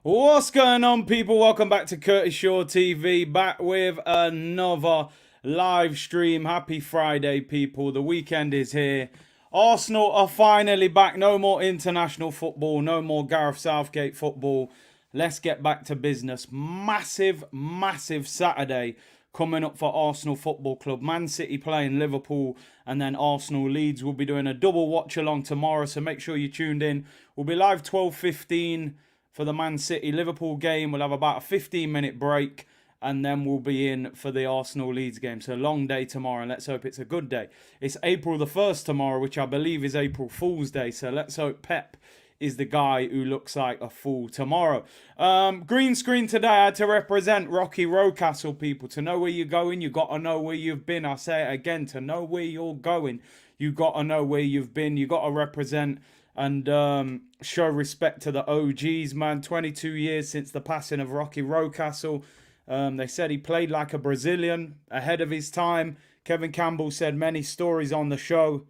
What's going on, people? Welcome back to Curtis Shaw TV, back with another live stream. Happy Friday, people. The weekend is here. Arsenal are finally back. No more international football, no more Gareth Southgate football. Let's get back to business. Massive Saturday coming up for Arsenal Football Club. Man City playing Liverpool, and then Arsenal Leeds. We'll be doing a double watch along tomorrow, so make sure you're tuned in. We'll be live 12:15 for the Man City Liverpool game. We'll have about a 15-minute break, and then we'll be in for the Arsenal Leeds game. So a long day tomorrow, and let's hope it's a good day. It's April the 1st tomorrow, which I believe is April Fool's Day. So let's hope Pep is the guy who looks like a fool tomorrow. Green screen today. I had to represent Rocky Rocastle, people. To know where you're going, you got to know where you've been. I say it again, to know where you're going, you got to know where you've been. You got to represent and show respect to the OGs, man. 22 years since the passing of Rocky Rocastle. They said he played like a Brazilian, ahead of his time. Kevin Campbell said many stories on the show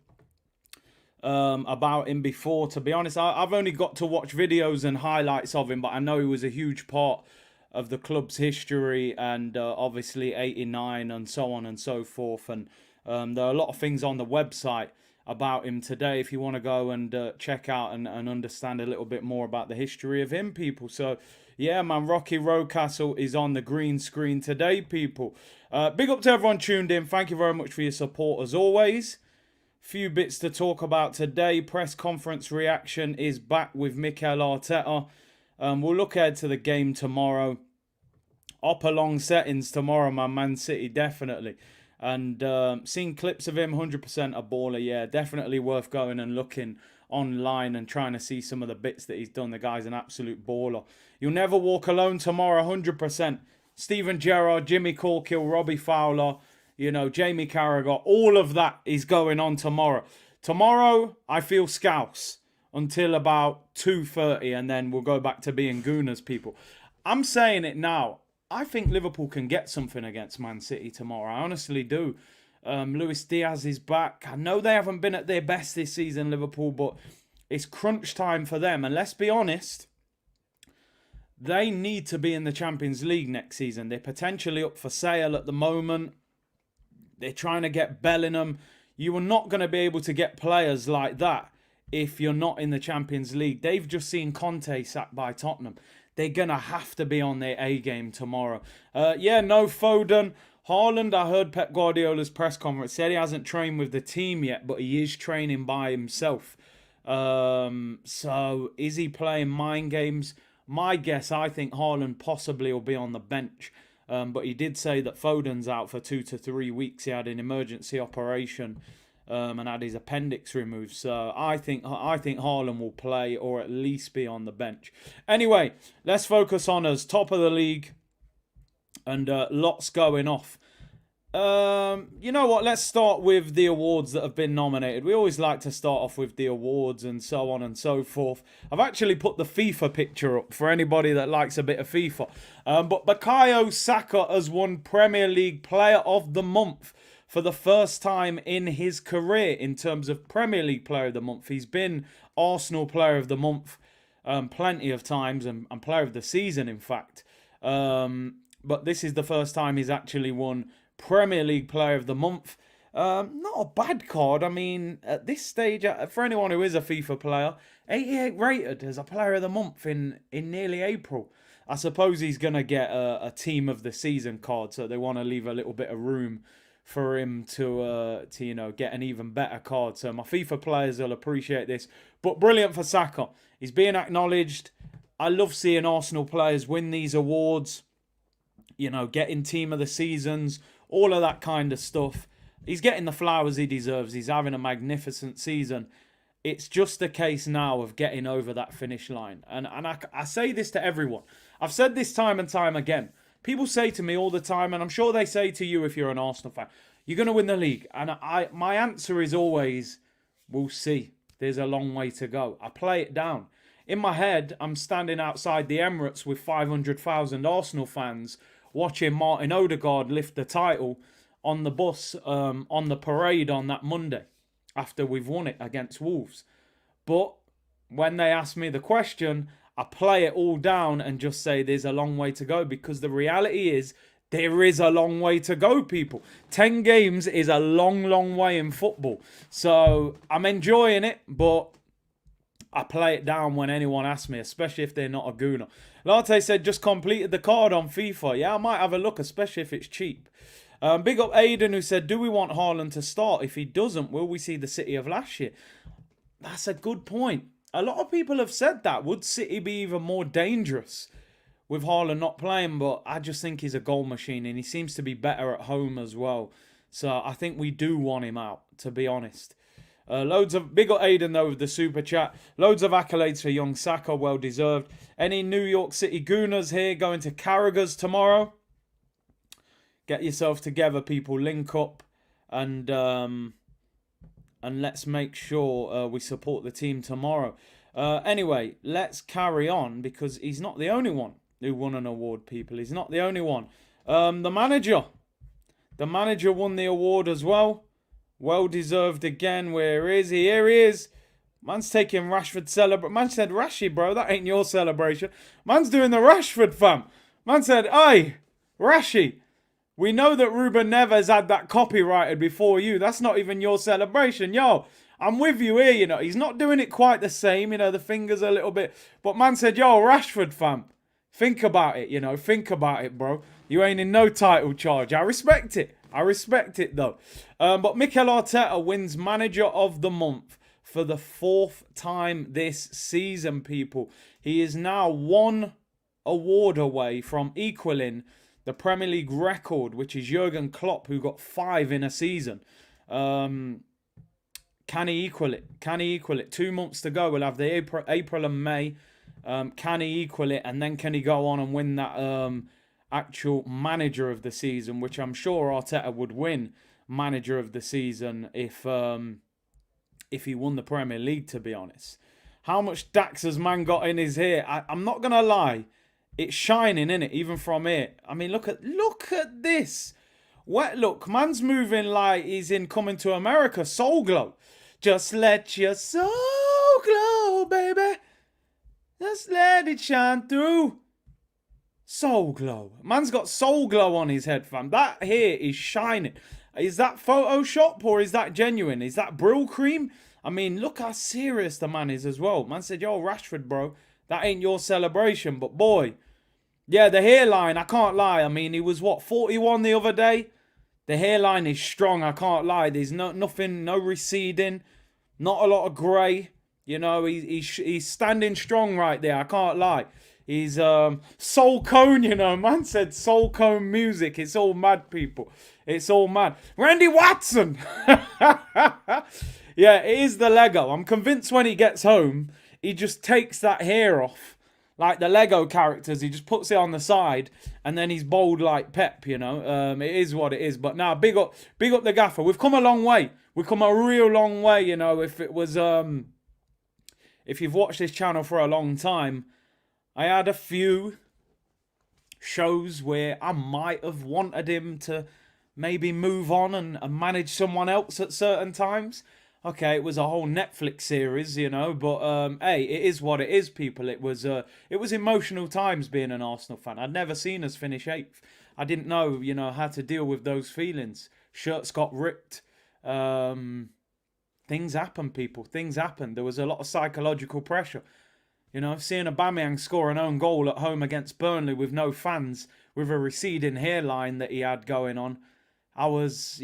about him before. To be honest, I've only got to watch videos and highlights of him, but I know he was a huge part of the club's history, and obviously 89 and so on and so forth. And there are a lot of things on the website about him today if you want to go and check out and understand a little bit more about the history of him, people. So yeah, man, Rocky Rocastle is on the green screen today, people. Big up to everyone tuned in. Thank you very much for your support as always. Few bits to talk about today. Press conference reaction is back with Mikel Arteta. We'll look ahead to the game tomorrow. Upper long settings tomorrow, Man City, definitely. And seeing clips of him, 100% a baller. Yeah, definitely worth going and looking online and trying to see some of the bits that he's done. The guy's an absolute baller. You'll never walk alone tomorrow, 100%. Steven Gerrard, Jimmy Corkill, Robbie Fowler, Jamie Carragher, all of that is going on tomorrow. Tomorrow, I feel scouse until about 2:30, and then we'll go back to being Gooners, people. I'm saying it now. I think Liverpool can get something against Man City tomorrow. I honestly do. Luis Diaz is back. I know they haven't been at their best this season, Liverpool, but it's crunch time for them. And let's be honest, they need to be in the Champions League next season. They're potentially up for sale at the moment. They're trying to get Bellingham. You are not going to be able to get players like that if you're not in the Champions League. They've just seen Conte sacked by Tottenham. They're going to have to be on their A game tomorrow. No Foden. Haaland, I heard Pep Guardiola's press conference, said he hasn't trained with the team yet, but he is training by himself. So is he playing mind games? My guess, I think Haaland possibly will be on the bench. But he did say that Foden's out for 2 to 3 weeks. He had an emergency operation and had his appendix removed. So I think Haaland will play, or at least be on the bench. Anyway, let's focus on us. Top of the league, and lots going off. You know what? Let's start with the awards that have been nominated. We always like to start off with the awards and so on and so forth. I've actually put the FIFA picture up for anybody that likes a bit of FIFA. But Bukayo Saka has won Premier League Player of the Month for the first time in his career in terms of Premier League Player of the Month. He's been Arsenal Player of the Month plenty of times, and Player of the Season, in fact. But this is the first time he's actually won Premier League Player of the Month. Not a bad card. I mean, at this stage, for anyone who is a FIFA player, 88 rated as a Player of the Month in nearly April. I suppose he's going to get a Team of the Season card, so they want to leave a little bit of room for him to get an even better card. So my FIFA players will appreciate this. But brilliant for Saka. He's being acknowledged. I love seeing Arsenal players win these awards. Getting Team of the Seasons, all of that kind of stuff. He's getting the flowers he deserves. He's having a magnificent season. It's just a case now of getting over that finish line. And I say this to everyone. I've said this time and time again. People say to me all the time, and I'm sure they say to you if you're an Arsenal fan, you're going to win the league. And my answer is always, we'll see. There's a long way to go. I play it down. In my head, I'm standing outside the Emirates with 500,000 Arsenal fans watching Martin Odegaard lift the title on the bus, on the parade on that Monday after we've won it against Wolves. But when they asked me the question, I play it all down and just say there's a long way to go, because the reality is there is a long way to go, people. 10 games is a long, long way in football. So I'm enjoying it, but I play it down when anyone asks me, especially if they're not a gooner. Latte said, just completed the card on FIFA. Yeah, I might have a look, especially if it's cheap. Big up Aiden, who said, do we want Haaland to start? If he doesn't, will we see the City of last year? That's a good point. A lot of people have said that. Would City be even more dangerous with Haaland not playing? But I just think he's a goal machine, and he seems to be better at home as well. So I think we do want him out, to be honest. Loads of big up Aiden though with the super chat. Loads of accolades for young Saka, well deserved. Any New York City Gooners here going to Carragher's tomorrow? Get yourself together, people. Link up and let's make sure we support the team tomorrow. Anyway, let's carry on, because he's not the only one who won an award, people. He's not the only one. The manager won the award as well. Well deserved again. Where is he? Here he is. Man's taking Rashford celebration. Man said, Rashi, bro, that ain't your celebration. Man's doing the Rashford, fam. Man said, aye, Rashi, we know that Ruben Neves had that copyrighted before you. That's not even your celebration. Yo, I'm with you here, you know. He's not doing it quite the same, you know, the fingers a little bit. But man said, yo, Rashford, fam, think about it, you know. Think about it, bro. You ain't in no title charge. I respect it. Though. But Mikel Arteta wins Manager of the Month for the 4th time this season, people. He is now 1 award away from equaling the Premier League record, which is Jurgen Klopp, who got 5 in a season. Can he equal it? 2 months to go. We'll have the April and May. Can he equal it? And then can he go on and win that actual Manager of the Season, which I'm sure Arteta would win Manager of the Season if he won the Premier League, to be honest. How much Dax has man got in his hair? I'm not going to lie. It's shining, innit? Even from here. I mean, look at this. Look, man's moving like he's in Coming to America. Soul Glow. Just let your soul glow, baby. Just let it shine through. Soul Glow. Man's got Soul Glow on his head, fam. That hair is shining. Is that Photoshop or is that genuine? Is that Brill Cream? I mean, look how serious the man is as well. Man said, yo, Rashford, bro, that ain't your celebration. But boy, yeah, the hairline, I can't lie. I mean, he was, 41 the other day? The hairline is strong, I can't lie. There's nothing, no receding, not a lot of grey. You know, he's standing strong right there, I can't lie. He's Soul Cone, you know. Man said Soul Cone music. It's all mad, people. It's all mad. Randy Watson! Yeah, it is the Lego. I'm convinced when he gets home, he just takes that hair off. Like the Lego characters, he just puts it on the side and then he's bold like Pep, you know. It is what it is. But now, big up the gaffer. We've come a long way. We've come a real long way, you know. If it was, if you've watched this channel for a long time, I had a few shows where I might have wanted him to maybe move on and manage someone else at certain times. Okay, it was a whole Netflix series, you know, but hey, it is what it is, people. It was emotional times being an Arsenal fan. I'd never seen us finish 8th. I didn't know, you know, how to deal with those feelings. Shirts got ripped. Things happen, people. Things happen. There was a lot of psychological pressure. You know, seeing Aubameyang score an own goal at home against Burnley with no fans, with a receding hairline that he had going on, I wasn't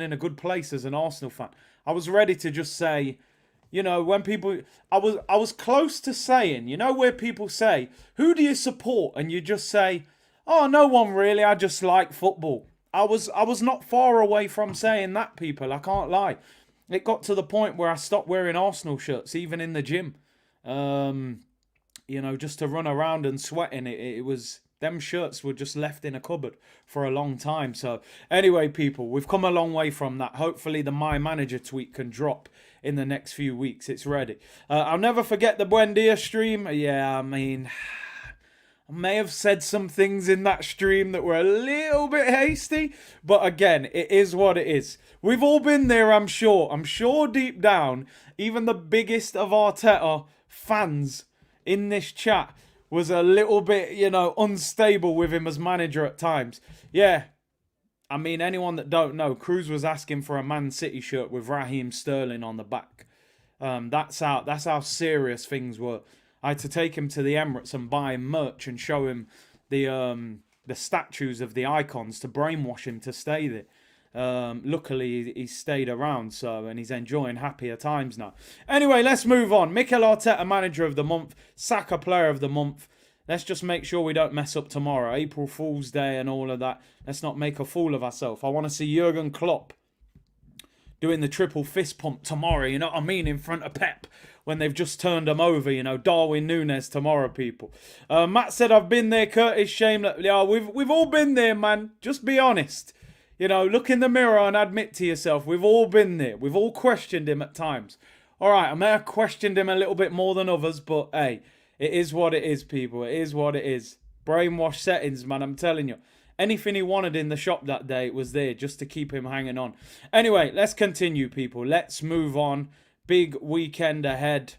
in a good place as an Arsenal fan. I was ready to just say, you know, when people, I was close to saying, you know, where people say, who do you support? And you just say, oh, no one really, I just like football. I was not far away from saying that, people. I can't lie. It got to the point where I stopped wearing Arsenal shirts, even in the gym. You know, just to run around and sweating. It was, them shirts were just left in a cupboard for a long time. So anyway, people, we've come a long way from that. Hopefully the My Manager tweet can drop in the next few weeks. It's ready. I'll never forget the Buendia stream. Yeah, I mean, I may have said some things in that stream that were a little bit hasty, but again, it is what it is. We've all been there, I'm sure. I'm sure deep down, even the biggest of Arteta fans in this chat was a little bit, unstable with him as manager at times. Yeah, I mean, anyone that don't know, Cruz was asking for a Man City shirt with Raheem Sterling on the back. That's how serious things were. I had to take him to the Emirates and buy him merch and show him the statues of the icons to brainwash him to stay there. Luckily, he stayed around, and he's enjoying happier times now. Anyway, let's move on. Mikel Arteta, manager of the month. Saka, player of the month. Let's just make sure we don't mess up tomorrow. April Fool's Day and all of that. Let's not make a fool of ourselves. I want to see Jurgen Klopp doing the triple fist pump tomorrow, you know what I mean, in front of Pep when they've just turned him over, Darwin Núñez tomorrow, people. Matt said, I've been there, Curtis, shamelessly. Yeah, we've all been there, man. Just be honest. Look in the mirror and admit to yourself, we've all been there. We've all questioned him at times. All right, I may have questioned him a little bit more than others, but hey, it is what it is, people. It is what it is. Brainwash settings, man, I'm telling you. Anything he wanted in the shop that day, it was there just to keep him hanging on. Anyway, let's continue, people. Let's move on. Big weekend ahead.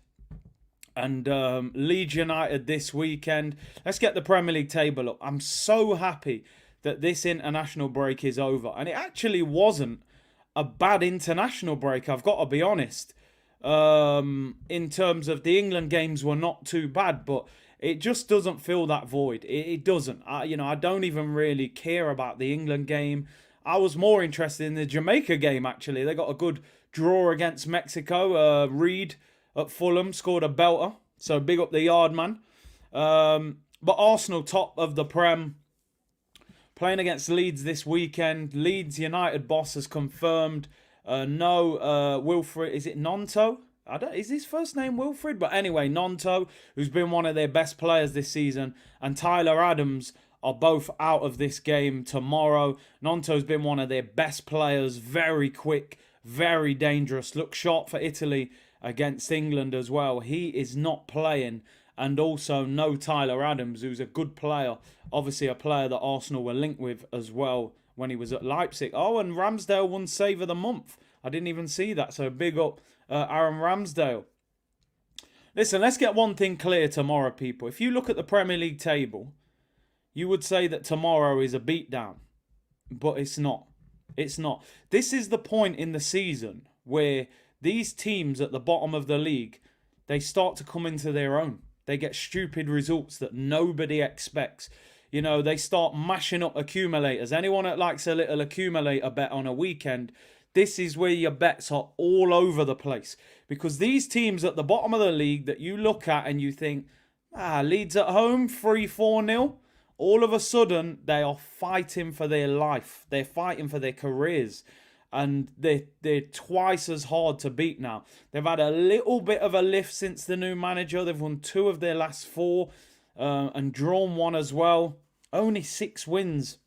And Leeds United this weekend. Let's get the Premier League table up. I'm so happy that this international break is over. And it actually wasn't a bad international break, I've got to be honest. In terms of the England games were not too bad, but it just doesn't fill that void. It doesn't. I don't even really care about the England game. I was more interested in the Jamaica game, actually. They got a good draw against Mexico. Reed at Fulham scored a belter. So big up the yard man. But Arsenal top of the Prem. Playing against Leeds this weekend. Leeds United boss has confirmed Wilfred. Is it Nonto? Is his first name Wilfred? But anyway, Nonto, who's been one of their best players this season, and Tyler Adams are both out of this game tomorrow. Nonto's been one of their best players, very quick, very dangerous. Look sharp for Italy against England as well. He is not playing, and also no Tyler Adams, who's a good player. Obviously a player that Arsenal were linked with as well when he was at Leipzig. Oh, and Ramsdale won Save of the Month. I didn't even see that, so big up Aaron Ramsdale. Listen, let's get one thing clear tomorrow, people. If you look at the Premier League table, you would say that tomorrow is a beatdown. But it's not. It's not. This is the point in the season where these teams at the bottom of the league, they start to come into their own. They get stupid results that nobody expects. They start mashing up accumulators. Anyone that likes a little accumulator bet on a weekend, this is where your bets are all over the place. Because these teams at the bottom of the league that you look at and you think, Leeds at home, 3-4-0. All of a sudden, they are fighting for their life. They're fighting for their careers. And they're twice as hard to beat now. They've had a little bit of a lift since the new manager. They've won 2 of their last 4 and drawn 1 as well. Only 6 wins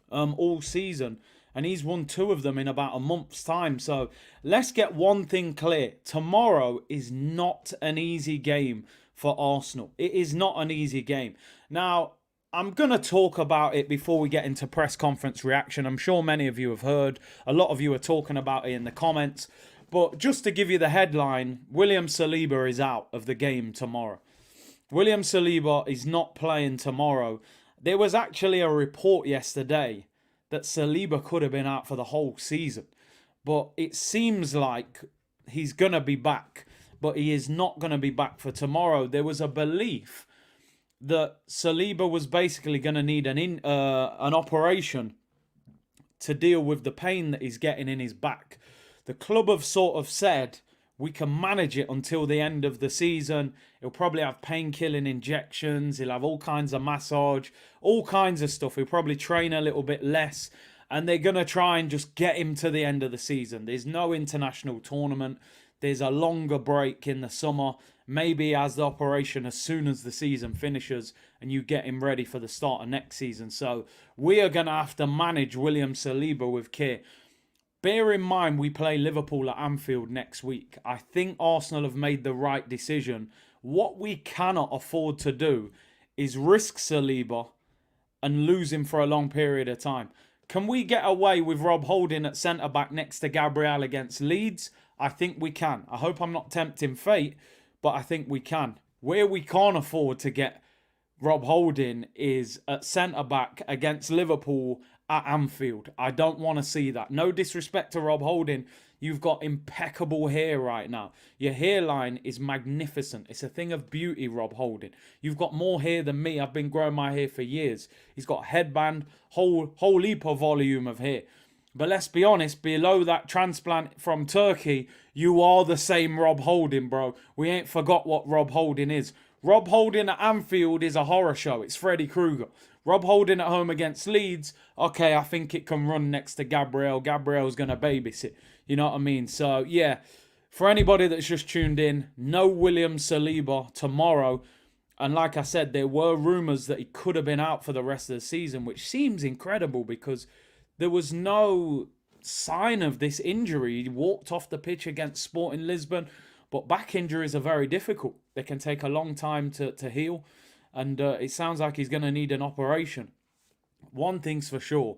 all season. And he's won 2 of them in about a month's time. So let's get one thing clear. Tomorrow is not an easy game for Arsenal. It is not an easy game. Now, I'm going to talk about it before we get into press conference reaction. I'm sure many of you have heard. A lot of you are talking about it in the comments. But just to give you the headline, William Saliba is out of the game tomorrow. William Saliba is not playing tomorrow. There was actually a report yesterday that Saliba could have been out for the whole season. But it seems like he's going to be back. But he is not going to be back for tomorrow. There was a belief that Saliba was basically going to need an operation to deal with the pain that he's getting in his back. The club have sort of said, we can manage it until the end of the season. He'll probably have pain-killing injections. He'll have all kinds of massage, all kinds of stuff. He'll probably train a little bit less. And they're going to try and just get him to the end of the season. There's no international tournament. There's a longer break in the summer. Maybe he has the operation as soon as the season finishes and you get him ready for the start of next season. So we are going to have to manage William Saliba with care. Bear in mind, we play Liverpool at Anfield next week. I think Arsenal have made the right decision. What we cannot afford to do is risk Saliba and lose him for a long period of time. Can we get away with Rob Holding at centre-back next to Gabriel against Leeds? I think we can. I hope I'm not tempting fate, but I think we can. Where we can't afford to get Rob Holding is at centre-back against Liverpool at Anfield. I don't want to see that. No disrespect to Rob Holding. You've got impeccable hair right now. Your hairline is magnificent. It's a thing of beauty, Rob Holding. You've got more hair than me. I've been growing my hair for years. He's got a headband, whole heap of volume of hair. But let's be honest, below that transplant from Turkey, you are the same Rob Holding, bro. We ain't forgot what Rob Holding is. Rob Holding at Anfield is a horror show. It's Freddy Krueger. Rob Holding at home against Leeds, okay, I think it can run next to Gabriel. Gabriel's going to babysit. You know what I mean? So, yeah, for anybody that's just tuned in, no William Saliba tomorrow. And like I said, there were rumours that he could have been out for the rest of the season, which seems incredible because there was no sign of this injury. He walked off the pitch against Sporting Lisbon. But back injuries are very difficult. They can take a long time to heal. And it sounds like he's going to need an operation. One thing's for sure.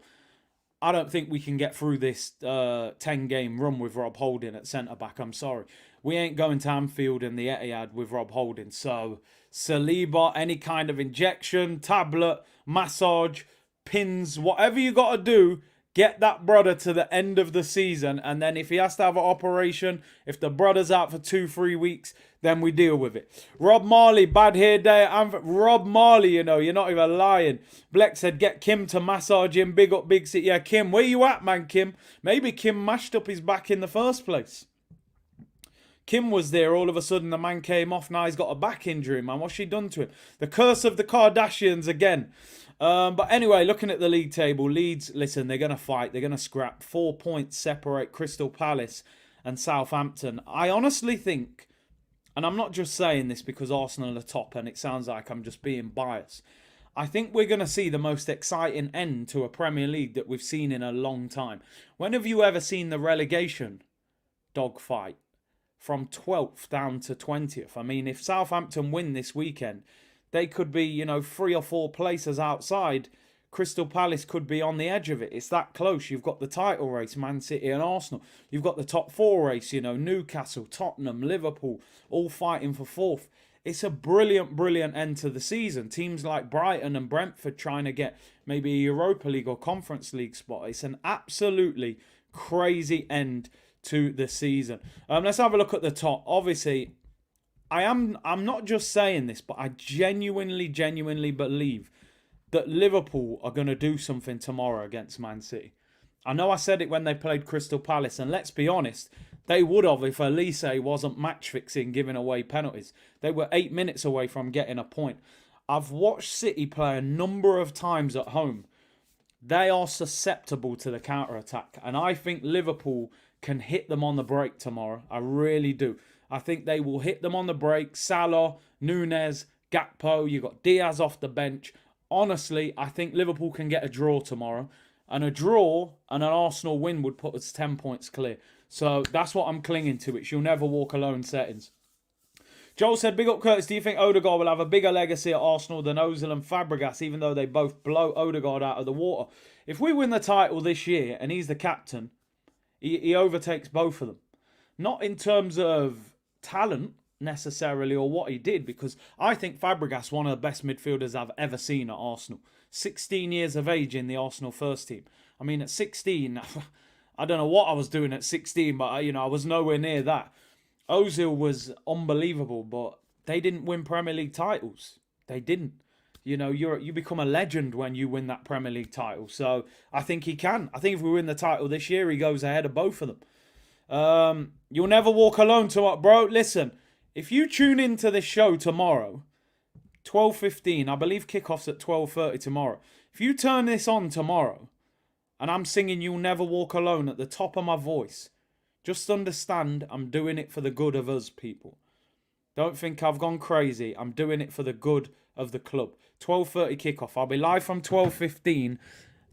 I don't think we can get through this 10-game run with Rob Holding at centre-back. I'm sorry. We ain't going to Anfield and the Etihad with Rob Holding. So, Saliba, any kind of injection, tablet, massage, pins, whatever you got to do, get that brother to the end of the season. And then if he has to have an operation, if the brother's out for 2-3 weeks, then we deal with it. Rob Marley, bad hair day. Rob Marley, you know, you're not even lying. Bleck said, get Kim to massage him. Big up, Big City. Yeah, Kim, where you at, man, Kim? Maybe Kim mashed up his back in the first place. Kim was there, all of a sudden the man came off. Now he's got a back injury, man. What's she done to him? The curse of the Kardashians again. But anyway, looking at the league table, Leeds, listen, they're going to fight. They're going to scrap. 4 points separate Crystal Palace and Southampton. I honestly think, and I'm not just saying this because Arsenal are top and it sounds like I'm just being biased. I think we're going to see the most exciting end to a Premier League that we've seen in a long time. When have you ever seen the relegation dogfight from 12th down to 20th? I mean, if Southampton win this weekend, they could be, 3 or 4 places outside. Crystal Palace could be on the edge of it. It's that close. You've got the title race, Man City and Arsenal. You've got the top 4 race, Newcastle, Tottenham, Liverpool, all fighting for 4th. It's a brilliant, brilliant end to the season. Teams like Brighton and Brentford trying to get maybe a Europa League or Conference League spot. It's an absolutely crazy end to the season. Let's have a look at the top. Obviously, I'm not just saying this, but I genuinely believe that Liverpool are going to do something tomorrow against Man City. I know I said it when they played Crystal Palace, and let's be honest, they would have if Elise wasn't match fixing, giving away penalties. They were 8 minutes away from getting a point. I've watched City play a number of times at home. They are susceptible to the counter-attack, and I think Liverpool can hit them on the break tomorrow. I really do. I think they will hit them on the break. Salah, Nunez, Gakpo, you got Diaz off the bench. Honestly, I think Liverpool can get a draw tomorrow. And a draw and an Arsenal win would put us 10 points clear. So that's what I'm clinging to. It's you'll never walk alone settings. Joel said, big up Curtis, do you think Odegaard will have a bigger legacy at Arsenal than Ozil and Fabregas, even though they both blow Odegaard out of the water? If we win the title this year and he's the captain, he overtakes both of them. Not in terms of talent necessarily or what he did, because I think Fabregas one of the best midfielders I've ever seen at Arsenal. 16 years of age in the Arsenal first team. I mean, at 16, I don't know what I was doing at 16, but I was nowhere near that. Ozil was unbelievable, but they didn't win Premier League titles. They didn't. You become a legend when you win that Premier League title. So I think he can. I think if we win the title this year, he goes ahead of both of them. You'll never walk alone tomorrow. Bro, listen, if you tune into this show tomorrow, 12:15, I believe kickoff's at 12:30 tomorrow. If you turn this on tomorrow and I'm singing You'll Never Walk Alone at the top of my voice, just understand I'm doing it for the good of us, people. Don't think I've gone crazy. I'm doing it for the good of the club. 12:30 kickoff. I'll be live from 12:15.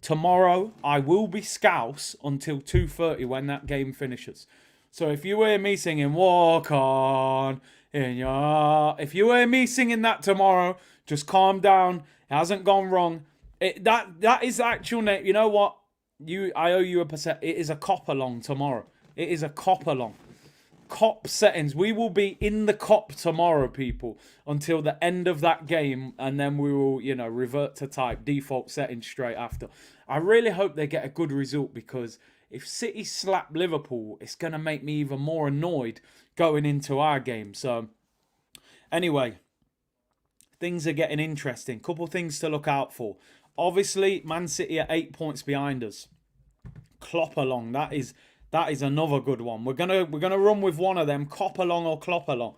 Tomorrow, I will be scouse until 2:30 when that game finishes. So if you hear me singing Walk On, if you hear me singing that tomorrow, just calm down. It hasn't gone wrong. That is the actual name. You know what? I owe you a percent. It is a cop along tomorrow. It is a cop along. COP settings. We will be in the COP tomorrow, people, until the end of that game, and then we will, revert to type default settings straight after. I really hope they get a good result, because if City slap Liverpool, it's going to make me even more annoyed going into our game. So, anyway, things are getting interesting. Couple things to look out for. Obviously, Man City are 8 points behind us. Clop along. That is another good one. We're gonna run with one of them. Cop along or clop along.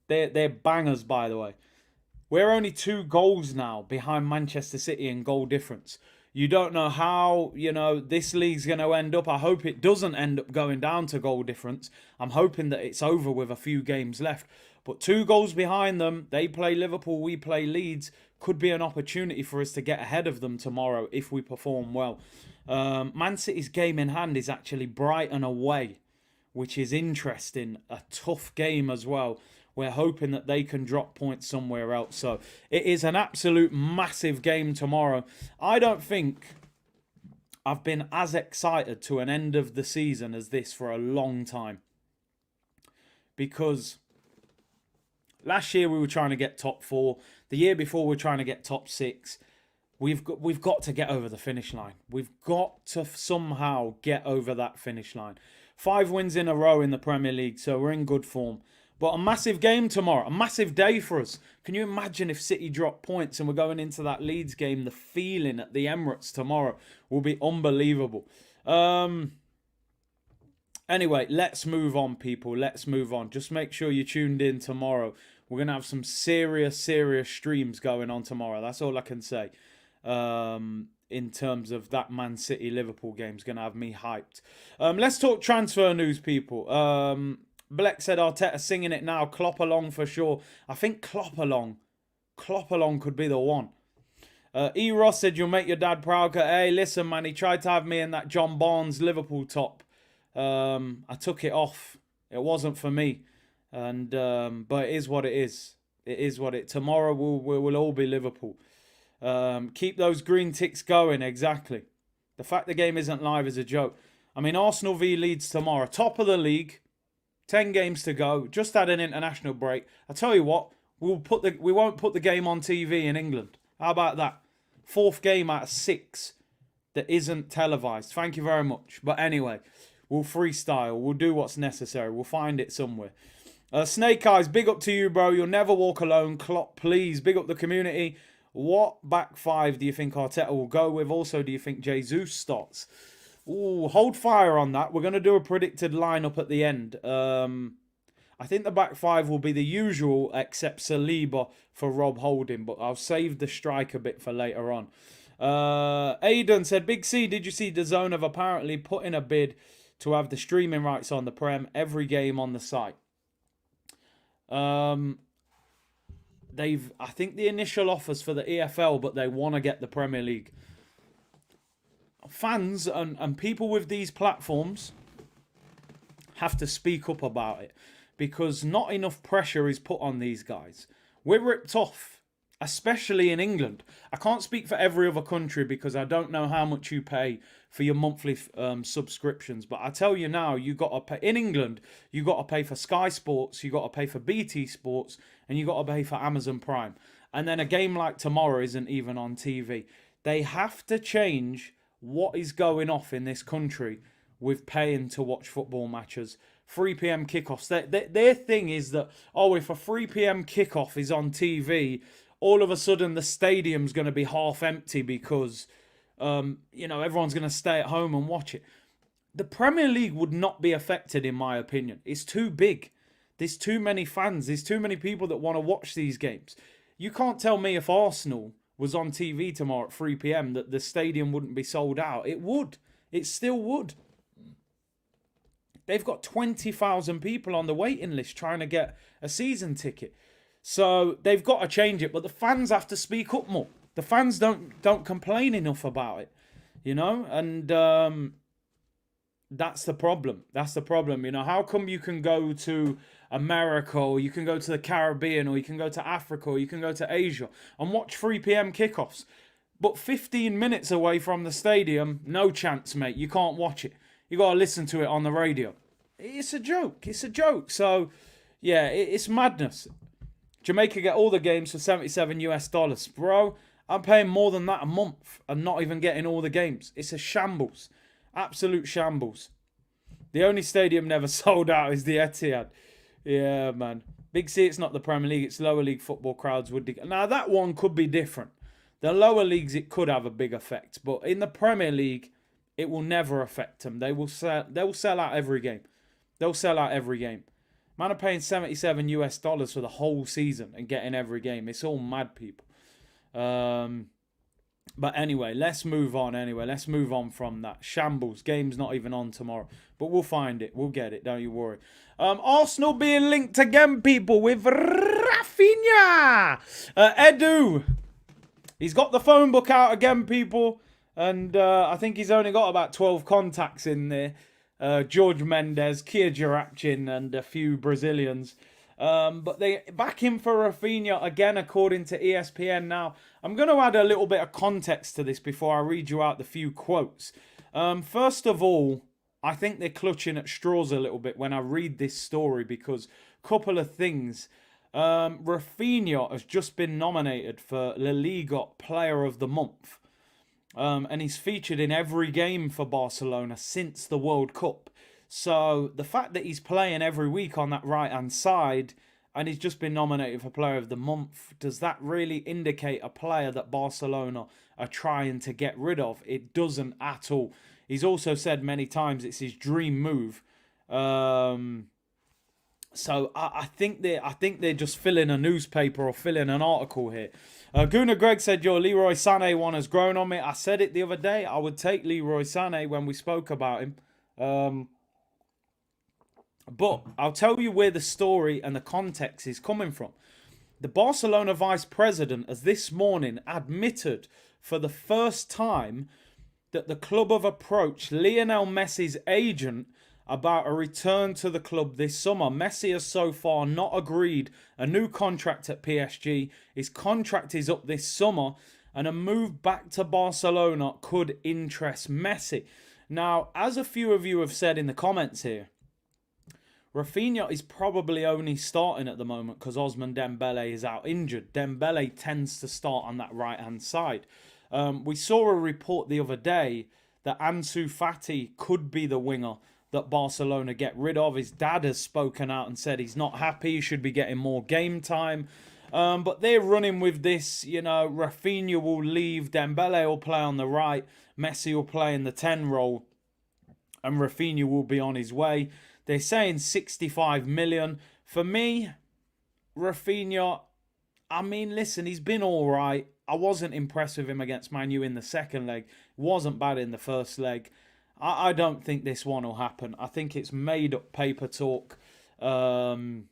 They're bangers, by the way. We're only 2 goals now behind Manchester City in goal difference. You don't know how, this league's going to end up. I hope it doesn't end up going down to goal difference. I'm hoping that it's over with a few games left. But 2 goals behind them. They play Liverpool, we play Leeds. Could be an opportunity for us to get ahead of them tomorrow if we perform well. Man City's game in hand is actually Brighton away, which is interesting. A tough game as well. We're hoping that they can drop points somewhere else. So it is an absolute massive game tomorrow. I don't think I've been as excited to an end of the season as this for a long time. Because last year we were trying to get top 4. The year before we were trying to get top 6. We've got to get over the finish line. We've got to somehow get over that finish line. 5 wins in a row in the Premier League, so we're in good form. But a massive game tomorrow, a massive day for us. Can you imagine if City drop points and we're going into that Leeds game? The feeling at the Emirates tomorrow will be unbelievable. Anyway, let's move on, people. Let's move on. Just make sure you're tuned in tomorrow. We're going to have some serious streams going on tomorrow. That's all I can say. In terms of that Man City Liverpool game is going to have me hyped. Let's talk transfer news, people. Bleck said Arteta singing it now. Klopp along for sure. I think Klopp along could be the one. E. Ross said you'll make your dad proud. Hey, listen, man, he tried to have me in that John Barnes Liverpool top. I took it off. It wasn't for me. And but it is what it is. It is what it. Tomorrow we'll all be Liverpool. Keep those green ticks going. Exactly. The fact the game isn't live is a joke. I mean, Arsenal v Leeds tomorrow, top of the league. 10 games to go. Just had an international break. I tell you what, we won't put the game on TV in England. How about that? 4th game out of 6 that isn't televised. Thank you very much. But anyway, we'll freestyle. We'll do what's necessary. We'll find it somewhere. Snake Eyes, big up to you, bro. You'll never walk alone. Klopp, please. Big up the community. What back 5 do you think Arteta will go with? Also, do you think Jesus starts? Ooh, hold fire on that. We're going to do a predicted lineup at the end. I think the back 5 will be the usual, except Saliba for Rob Holding, but I'll save the striker bit for later on. Aidan said, Big C, did you see DAZN have apparently put in a bid to have the streaming rights on the Prem, every game on the site? I think the initial offers for the EFL, but they want to get the Premier League. Fans and people with these platforms have to speak up about it, because not enough pressure is put on these guys. We're ripped off, especially in England. I can't speak for every other country because I don't know how much you pay for your monthly subscriptions. But I tell you now, you got to pay in England. You got to pay for Sky Sports. You got to pay for BT Sports, and you got to pay for Amazon Prime. And then a game like tomorrow isn't even on TV. They have to change what is going off in this country with paying to watch football matches. 3 p.m. kickoffs. Their thing is that, if a 3 p.m. kickoff is on TV, all of a sudden the stadium's going to be half empty because, everyone's going to stay at home and watch it. The Premier League would not be affected, in my opinion. It's too big. There's too many fans. There's too many people that want to watch these games. You can't tell me if Arsenal was on TV tomorrow at 3 p.m. that the stadium wouldn't be sold out. It would. It still would. They've got 20,000 people on the waiting list trying to get a season ticket. So they've got to change it, but the fans have to speak up more. The fans don't complain enough about it, and that's the problem. That's the problem. How come you can go to America, or you can go to the Caribbean, or you can go to Africa, or you can go to Asia and watch 3 p.m. kickoffs, but 15 minutes away from the stadium, no chance, mate. You can't watch it. You got to listen to it on the radio. It's a joke. It's a joke. So, yeah, it's madness. Jamaica get all the games for $77 US. Bro, I'm paying more than that a month and not even getting all the games. It's a shambles. Absolute shambles. The only stadium never sold out is the Etihad. Yeah, man. Big C, it's not the Premier League. It's lower league football crowds would... Now, that one could be different. The lower leagues, it could have a big effect. But in the Premier League, it will never affect them. They will sell out every game. They'll sell out every game. Man are paying $77 for the whole season and getting every game. It's all mad, people. But anyway, let's move on. Let's move on from that. Shambles. Game's not even on tomorrow. But we'll find it. We'll get it. Don't you worry. Arsenal being linked again, people, with Raphinha. Edu. He's got the phone book out again, people. And I think he's only got about 12 contacts in there. George Mendes, Kia Jarachin, and a few Brazilians. But they back him for Raphinha again, according to ESPN. Now, I'm going to add a little bit of context to this before I read you out the few quotes. First of all, I think they're clutching at straws a little bit when I read this story because a couple of things. Raphinha has just been nominated for La Liga Player of the Month. And he's featured in every game for Barcelona since the World Cup. So the fact that he's playing every week on that right-hand side and he's just been nominated for Player of the Month, does that really indicate a player that Barcelona are trying to get rid of? It doesn't at all. He's also said many times it's his dream move. So I think they're just filling a newspaper or filling an article here. Guna Greg said, your Leroy Sané one has grown on me. I said it the other day. I would take Leroy Sané when we spoke about him. But I'll tell you where the story and the context is coming from. The Barcelona vice president has this morning admitted for the first time that the club have approached Lionel Messi's agent about a return to the club this summer. Messi has so far not agreed a new contract at PSG. His contract is up this summer and a move back to Barcelona could interest Messi. Now, as a few of you have said in the comments here, Raphinha is probably only starting at the moment because Ousmane Dembele is out injured. Dembele tends to start on that right-hand side. We saw a report the other day that Ansu Fati could be the winger that Barcelona get rid of. His dad has spoken out and said he's not happy, he should be getting more game time. But they're running with this, Raphinha will leave, Dembele will play on the right, Messi will play in the 10 role, and Raphinha will be on his way. They're saying 65 million. For me, Raphinha, I mean, listen, he's been all right. I wasn't impressed with him against Man U in the second leg. Wasn't bad in the first leg. I don't think this one will happen. I think it's made up paper talk. I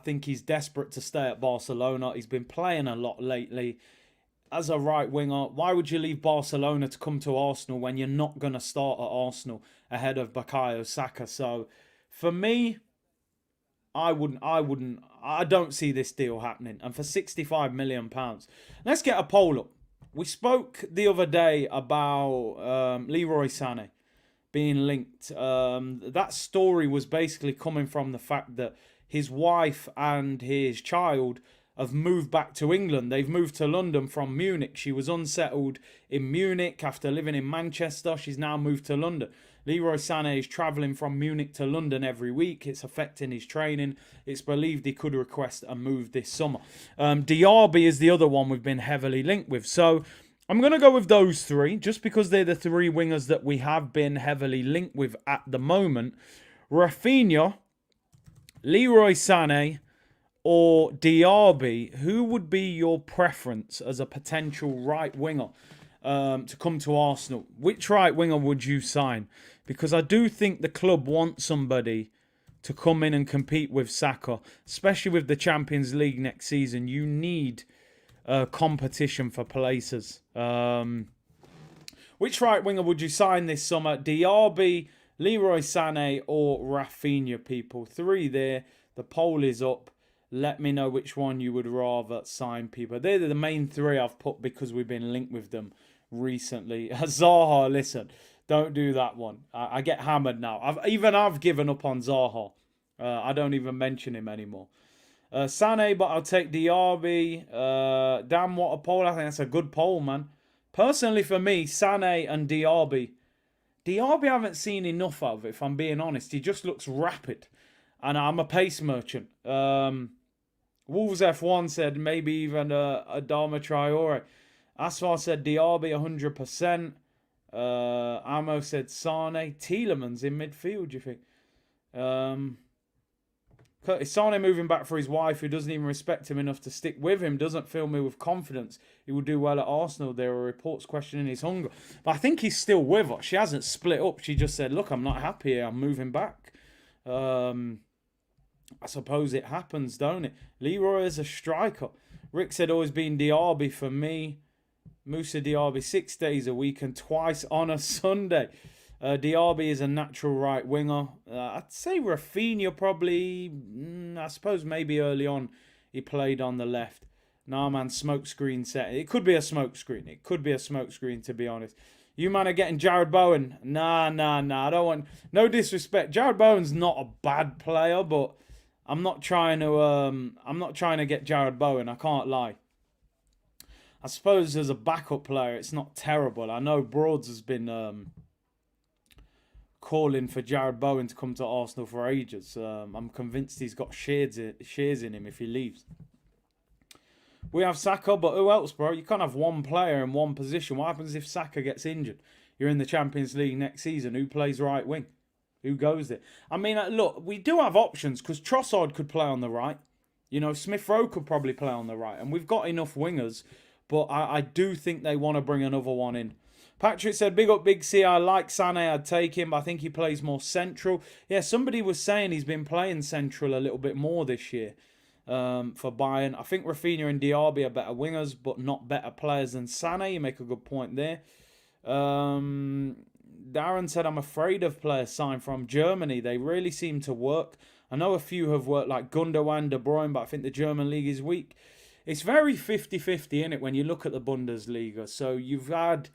think he's desperate to stay at Barcelona. He's been playing a lot lately. As a right winger, why would you leave Barcelona to come to Arsenal when you're not going to start at Arsenal ahead of Bukayo Saka? So, for me, I don't see this deal happening. And for £65 million, let's get a poll up. We spoke the other day about Leroy Sané being linked. That story was basically coming from the fact that his wife and his child have moved back to England. They've moved to London from Munich. She was unsettled in Munich after living in Manchester. She's now moved to London. Leroy Sané is travelling from Munich to London every week. It's affecting his training. It's believed he could request a move this summer. Diaby is the other one we've been heavily linked with. So I'm going to go with those three, just because they're the three wingers that we have been heavily linked with at the moment. Raphinha, Leroy Sané, or Diaby. Who would be your preference as a potential right winger to come to Arsenal? Which right winger would you sign? Because I do think the club wants somebody to come in and compete with Saka, especially with the Champions League next season. You need competition for places. Which right winger would you sign this summer? Diaby, Leroy Sané, or Raphinha, people? Three there. The poll is up. Let me know which one you would rather sign, people. They're the main three I've put because we've been linked with them recently. Zaha, listen. Don't do that one. I get hammered now. I've given up on Zaha. I don't even mention him anymore. Sané, but I'll take Diaby. Damn, what a poll. I think that's a good poll, man. Personally, for me, Sané and Diaby. Diaby I haven't seen enough of, if I'm being honest. He just looks rapid. And I'm a pace merchant. Wolves F1 said maybe even Adama Traore. Asfar said Diaby 100%. Amo said Sane. Tielemans in midfield, do you think? Curtis Sane moving back for his wife, who doesn't even respect him enough to stick with him, doesn't fill me with confidence. He will do well at Arsenal. There are reports questioning his hunger. But I think he's still with her. She hasn't split up. She just said, look, I'm not happy here. I'm moving back. I suppose it happens, don't it? Leroy is a striker. Rick said always been Diaby for me. Musa Diaby 6 days a week and twice on a Sunday. Diaby is a natural right winger. I'd say Raphinha probably, I suppose maybe early on he played on the left. Nah, man, smoke screen set. It could be a smoke screen. It could be a smoke screen, to be honest. You man are getting Jared Bowen. Nah. I don't want, no disrespect. Jared Bowen's not a bad player, but I'm not trying to get Jared Bowen. I can't lie. I suppose as a backup player, it's not terrible. I know Broads has been calling for Jared Bowen to come to Arsenal for ages. I'm convinced he's got shares in him if he leaves. We have Saka, but who else, bro? You can't have one player in one position. What happens if Saka gets injured? You're in the Champions League next season. Who plays right wing? Who goes there? I mean, look, we do have options because Trossard could play on the right. You know, Smith Rowe could probably play on the right. And we've got enough wingers. But I do think they want to bring another one in. Patrick said, big up, Big C. I like Sané. I'd take him. But I think he plays more central. Yeah, somebody was saying he's been playing central a little bit more this year for Bayern. I think Raphinha and Diaby are better wingers, but not better players than Sané. You make a good point there. Darren said, I'm afraid of players signed from Germany. They really seem to work. I know a few have worked like Gundogan, De Bruyne, but I think the German league is weak. It's very 50-50, isn't it, when you look at the Bundesliga. So you've had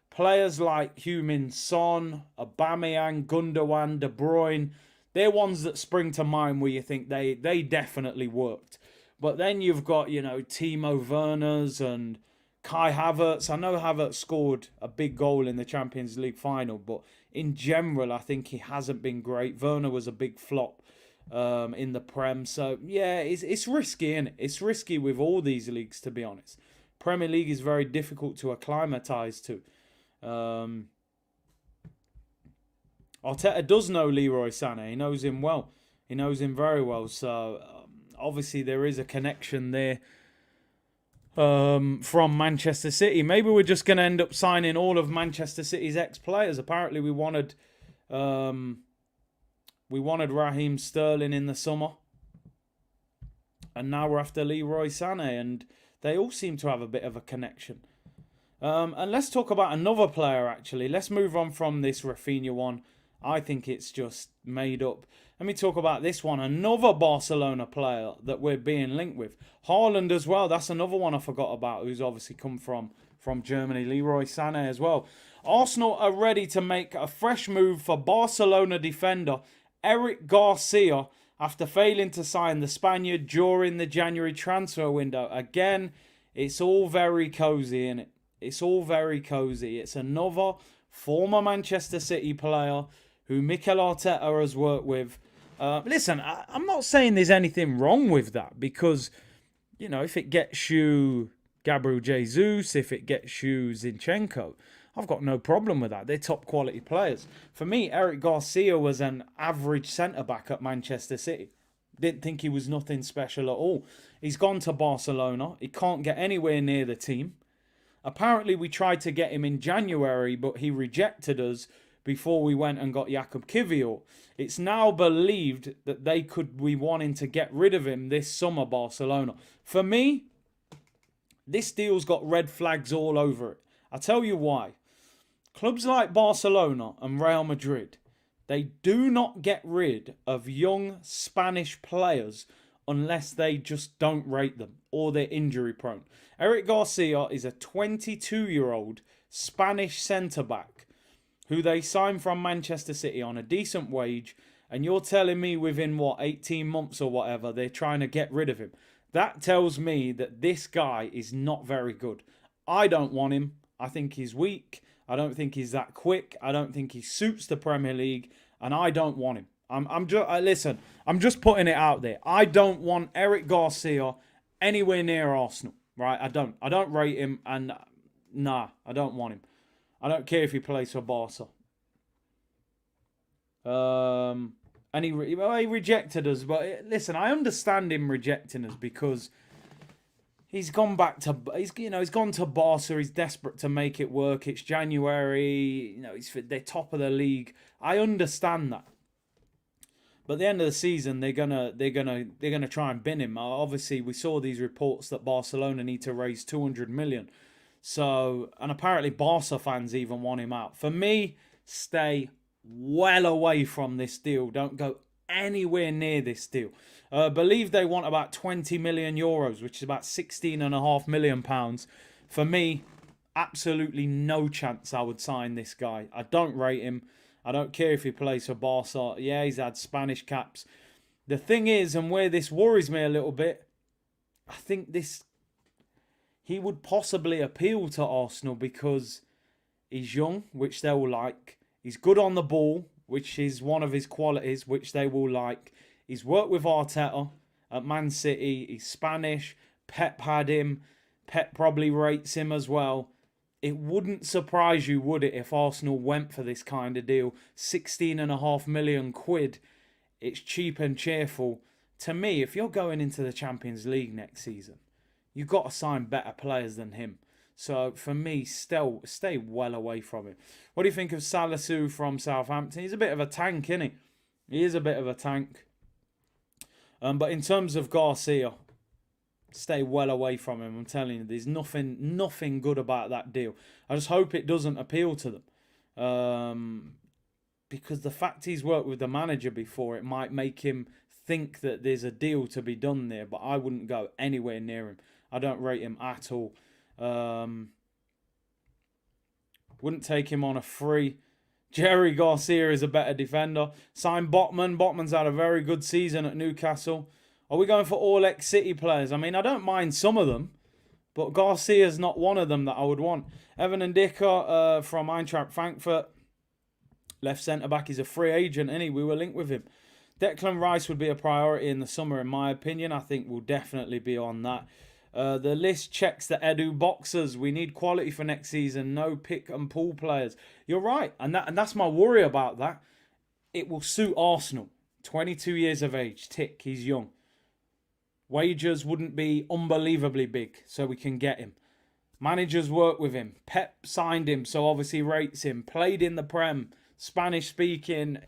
players like Heung-min Son, Aubameyang, Gundogan, De Bruyne. They're ones that spring to mind where you think they definitely worked. But then you've got, you know, Timo Werners and Kai Havertz. I know Havertz scored a big goal in the Champions League final, but in general, I think he hasn't been great. Werner was a big flop in the Prem. So, yeah, it's risky, isn't it? It's risky with all these leagues, to be honest. Premier League is very difficult to acclimatise to. Arteta does know Leroy Sané. He knows him well. He knows him very well. So, obviously, there is a connection there from Manchester City. Maybe we're just going to end up signing all of Manchester City's ex-players. Apparently, we wanted Raheem Sterling in the summer. And now we're after Leroy Sané. And they all seem to have a bit of a connection. And let's talk about another player, actually. Let's move on from this Raphinha one. I think it's just made up. Let me talk about this one. Another Barcelona player that we're being linked with. Haaland as well. That's another one I forgot about, who's obviously come from Germany. Leroy Sané as well. Arsenal are ready to make a fresh move for Barcelona defender Eric Garcia after failing to sign the Spaniard during the January transfer window. Again, it's all very cozy, isn't it? It's all very cozy. It's another former Manchester City player who Mikel Arteta has worked with. Listen, I'm not saying there's anything wrong with that because, you know, if it gets you Gabriel Jesus, if it gets you Zinchenko, I've got no problem with that. They're top quality players. For me, Eric Garcia was an average centre-back at Manchester City. Didn't think he was nothing special at all. He's gone to Barcelona. He can't get anywhere near the team. Apparently, we tried to get him in January, but he rejected us before we went and got Jakub Kiwior. It's now believed that they could be wanting to get rid of him this summer, Barcelona. For me, this deal's got red flags all over it. I'll tell you why. Clubs like Barcelona and Real Madrid, they do not get rid of young Spanish players unless they just don't rate them or they're injury prone. Eric Garcia is a 22-year-old Spanish centre-back who they signed from Manchester City on a decent wage, and you're telling me within, 18 months or whatever, they're trying to get rid of him. That tells me that this guy is not very good. I don't want him. I think he's weak. I don't think he's that quick. I don't think he suits the Premier League, and I don't want him. I'm just putting it out there. I don't want Eric Garcia anywhere near Arsenal, right? I don't rate him, and nah, I don't want him. I don't care if he plays for Barca. And he rejected us, but listen, I understand him rejecting us because he's gone to Barca. He's desperate to make it work. It's January, they're top of the league. I understand that, but at the end of the season, they're gonna try and bin him. Obviously, we saw these reports that Barcelona need to raise 200 million. So, and apparently Barca fans even want him out. For me, stay well away from this deal. Don't go anywhere near this deal. Believe they want about 20 million euros, which is about 16.5 million pounds. For me, absolutely no chance I would sign this guy. I don't rate him. I don't care if he plays for Barca. Yeah, he's had Spanish caps. The thing is, and where this worries me a little bit, I think he would possibly appeal to Arsenal because he's young, which they will like. He's good on the ball, which is one of his qualities, which they will like. He's worked with Arteta at Man City. He's Spanish. Pep had him. Pep probably rates him as well. It wouldn't surprise you, would it, if Arsenal went for this kind of deal? 16.5 million quid. It's cheap and cheerful. To me, if you're going into the Champions League next season, you've got to sign better players than him. So, for me, still stay well away from him. What do you think of Salisu from Southampton? He's a bit of a tank, isn't he? He is a bit of a tank. But in terms of Garcia, stay well away from him. I'm telling you, there's nothing good about that deal. I just hope it doesn't appeal to them. Because the fact he's worked with the manager before, it might make him think that there's a deal to be done there. But I wouldn't go anywhere near him. I don't rate him at all. Wouldn't take him on a free. Jerry Garcia is a better defender. Sign Botman. Botman's had a very good season at Newcastle. Are we going for all ex-City players? I mean, I don't mind some of them, but Garcia's not one of them that I would want. Evan and Dicker from Eintracht Frankfurt. Left centre-back. He's a free agent, isn't he? We were linked with him. Declan Rice would be a priority in the summer, in my opinion. I think we'll definitely be on that. The list checks the Edu boxers. We need quality for next season. No pick and pull players. You're right. And that's my worry about that. It will suit Arsenal. 22 years of age. Tick. He's young. Wages wouldn't be unbelievably big, so we can get him. Managers work with him. Pep signed him, so obviously rates him. Played in the Prem. Spanish speaking.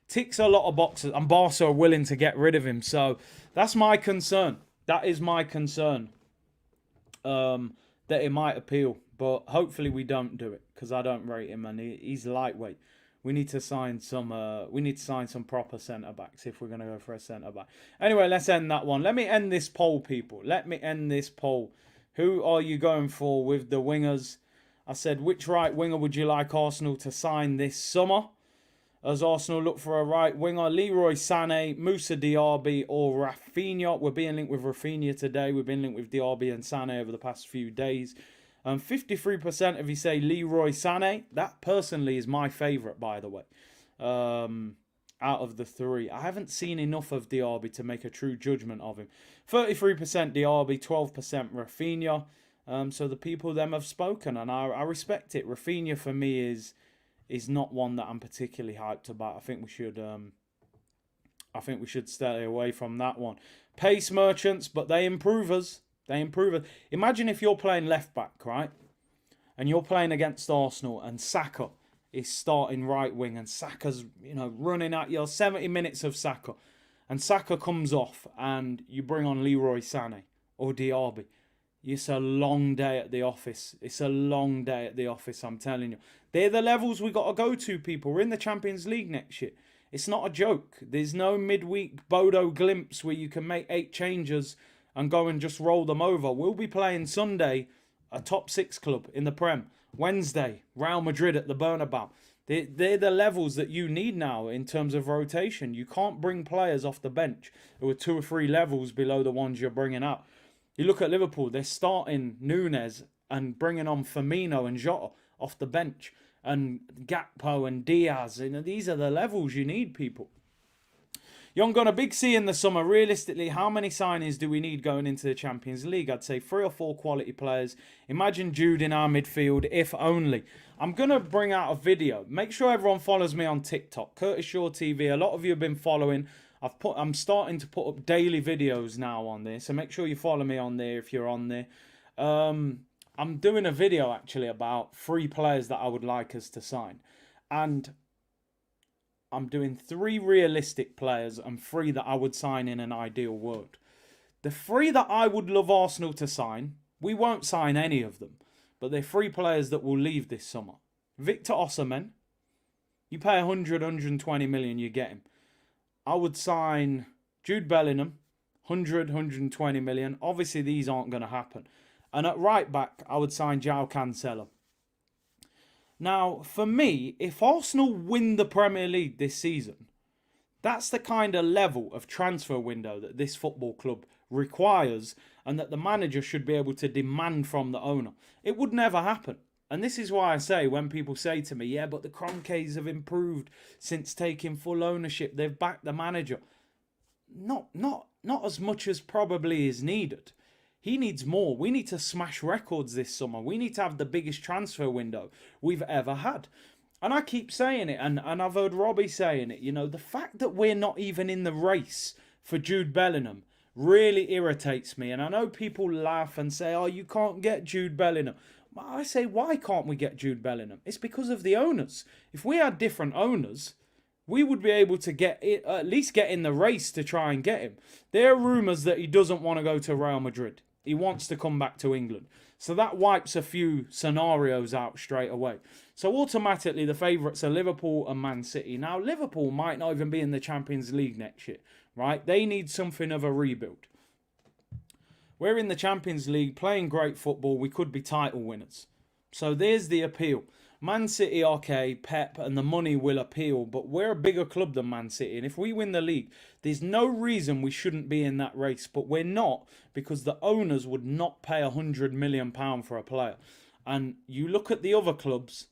Ticks a lot of boxes. And Barca are willing to get rid of him. So that's my concern. That is my concern. That it might appeal, but hopefully we don't do it because I don't rate him and he's lightweight. We need to sign some. Some proper centre backs if we're going to go for a centre back. Anyway, let's end that one. Let me end this poll, people. Let me end this poll. Who are you going for with the wingers? I said, which right winger would you like Arsenal to sign this summer? As Arsenal look for a right winger, Leroy Sané, Moussa Diaby or Raphinha. We're being linked with Raphinha today. We've been linked with Diaby and Sané over the past few days. 53% of you say Leroy Sané. That personally is my favourite, by the way, out of the three. I haven't seen enough of Diaby to make a true judgment of him. 33% Diaby, 12% Raphinha. So the people them have spoken, and I respect it. Raphinha for me is not one that I'm particularly hyped about. I think we should stay away from that one. Pace merchants, but they improve us. Imagine if you're playing left back, right? And you're playing against Arsenal and Saka is starting right wing and Saka's, running at you. 70 minutes of Saka. And Saka comes off and you bring on Leroy Sané or Diaby. It's a long day at the office. I'm telling you. They're the levels we got to go to, people. We're in the Champions League next year. It's not a joke. There's no midweek Bodo glimpse where you can make 8 changes and go and just roll them over. We'll be playing Sunday, a top 6 club in the Prem. Wednesday, Real Madrid at the Bernabeu. They're the levels that you need now in terms of rotation. You can't bring players off the bench who are 2 or 3 levels below the ones you're bringing out. You look at Liverpool, they're starting Nunes and bringing on Firmino and Jota off the bench, and Gakpo and Diaz. These are the levels you need, people. Young Gunner, big C in the summer. Realistically, how many signings do we need going into the Champions League? I'd say 3 or 4 quality players. Imagine Jude in our midfield, if only. I'm going to bring out a video. Make sure everyone follows me on TikTok, Curtis Shaw TV. A lot of you have been following. I'm starting to put up daily videos now on there, so make sure you follow me on there if you're on there. I'm doing a video actually about 3 players that I would like us to sign. And I'm doing 3 realistic players and 3 that I would sign in an ideal world. The 3 that I would love Arsenal to sign, we won't sign any of them, but they're 3 players that will leave this summer. Victor Osimhen, you pay 100, 120 million, you get him. I would sign Jude Bellingham, 100, 120 million. Obviously, these aren't going to happen. And at right back, I would sign João Cancelo. Now, for me, if Arsenal win the Premier League this season, that's the kind of level of transfer window that this football club requires and that the manager should be able to demand from the owner. It would never happen. And this is why I say, when people say to me, yeah, but the Kroenkes have improved since taking full ownership, they've backed the manager. Not as much as probably is needed. He needs more. We need to smash records this summer. We need to have the biggest transfer window we've ever had. And I keep saying it, and I've heard Robbie saying it. You know, the fact that we're not even in the race for Jude Bellingham really irritates me. And I know people laugh and say, oh, you can't get Jude Bellingham. But I say, why can't we get Jude Bellingham? It's because of the owners. If we had different owners, we would be able to get it, at least get in the race to try and get him. There are rumours that he doesn't want to go to Real Madrid. He wants to come back to England. So that wipes a few scenarios out straight away. So automatically the favourites are Liverpool and Man City. Now Liverpool might not even be in the Champions League next year, right? They need something of a rebuild. We're in the Champions League playing great football. We could be title winners. So there's the appeal. Man City, okay, Pep and the money will appeal, but we're a bigger club than Man City. And if we win the league, there's no reason we shouldn't be in that race. But we're not, because the owners would not pay £100 million for a player. And you look at the other clubs,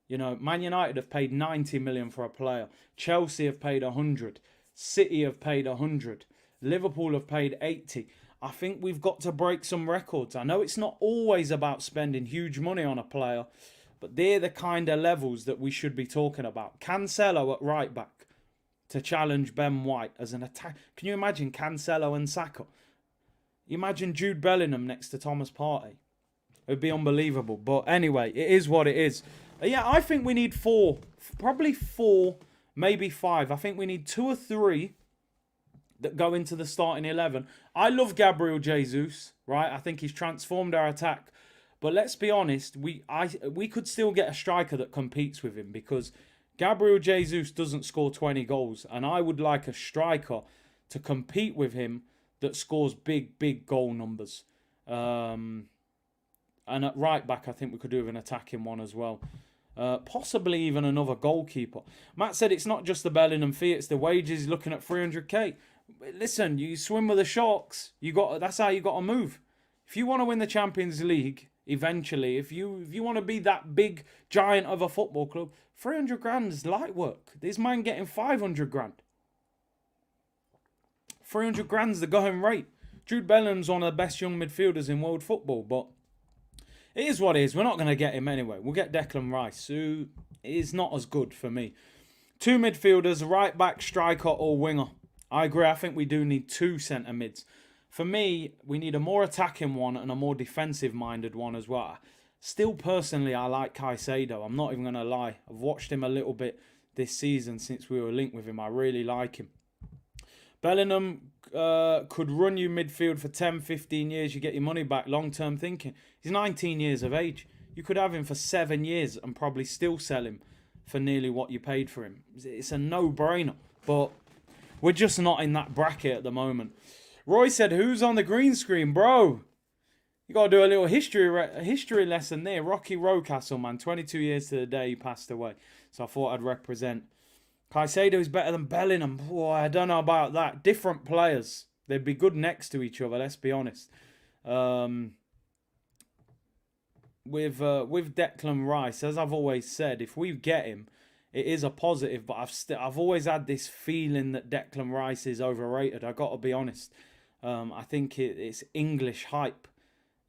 you know, Man United have paid 90 million for a player. Chelsea have paid 100. City have paid 100. Liverpool have paid 80. I think we've got to break some records. I know it's not always about spending huge money on a player, but they're the kind of levels that we should be talking about. Cancelo at right back to challenge Ben White as an attack. Can you imagine Cancelo and Saka? Imagine Jude Bellingham next to Thomas Partey. It would be unbelievable. But anyway, it is what it is. Yeah, I think we need 4. Probably 4, maybe 5. I think we need 2 or 3 that go into the starting 11. I love Gabriel Jesus, right? I think he's transformed our attack. But let's be honest, we could still get a striker that competes with him, because Gabriel Jesus doesn't score 20 goals. And I would like a striker to compete with him that scores big goal numbers. And at right back, I think we could do with an attacking one as well. Possibly even another goalkeeper. Matt said it's not just the Bellingham fee, it's the wages. Looking at 300k. Listen, you swim with the sharks. That's how you got to move. If you want to win the Champions League eventually, if you want to be that big giant of a football club, 300 grand is light work. This man getting 500 grand. 300 grand's the going rate. Jude Bellingham's one of the best young midfielders in world football, but it is what it is. We're not going to get him anyway. We'll get Declan Rice, who is not as good for me. 2 midfielders, right back, striker or winger. I agree. I think we do need 2 centre mids. For me, we need a more attacking one and a more defensive-minded one as well. Still, personally, I like Caicedo. I'm not even going to lie. I've watched him a little bit this season since we were linked with him. I really like him. Bellingham could run you midfield for 10, 15 years. You get your money back. Long-term thinking. He's 19 years of age. You could have him for 7 years and probably still sell him for nearly what you paid for him. It's a no-brainer. But we're just not in that bracket at the moment. Roy said, who's on the green screen, bro? You got to do a little history lesson there. Rocky Rocastle, man, 22 years to the day he passed away. So I thought I'd represent. Caicedo is better than Bellingham. Boy, I don't know about that. Different players. They'd be good next to each other, let's be honest. With Declan Rice, as I've always said, if we get him, it is a positive. But I've always had this feeling that Declan Rice is overrated. I got to be honest. I think it's English hype.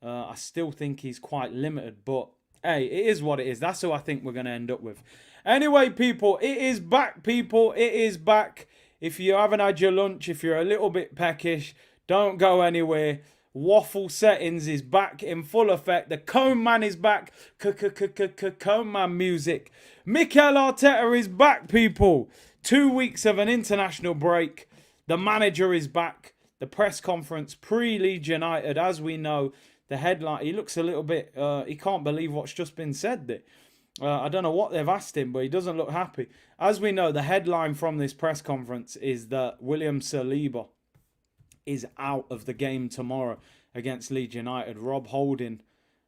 I still think he's quite limited, but hey, it is what it is. That's who I think we're going to end up with. Anyway, people, it is back, people. It is back. If you haven't had your lunch, if you're a little bit peckish, don't go anywhere. Waffle Settings is back in full effect. The Cone Man is back. Cone Man music. Mikel Arteta is back, people. 2 weeks of an international break. The manager is back. The press conference pre-Leeds United, as we know. The headline, he looks a little bit, he can't believe what's just been said there. I don't know what they've asked him, but he doesn't look happy. As we know, the headline from this press conference is that William Saliba is out of the game tomorrow against Leeds United. Rob Holding,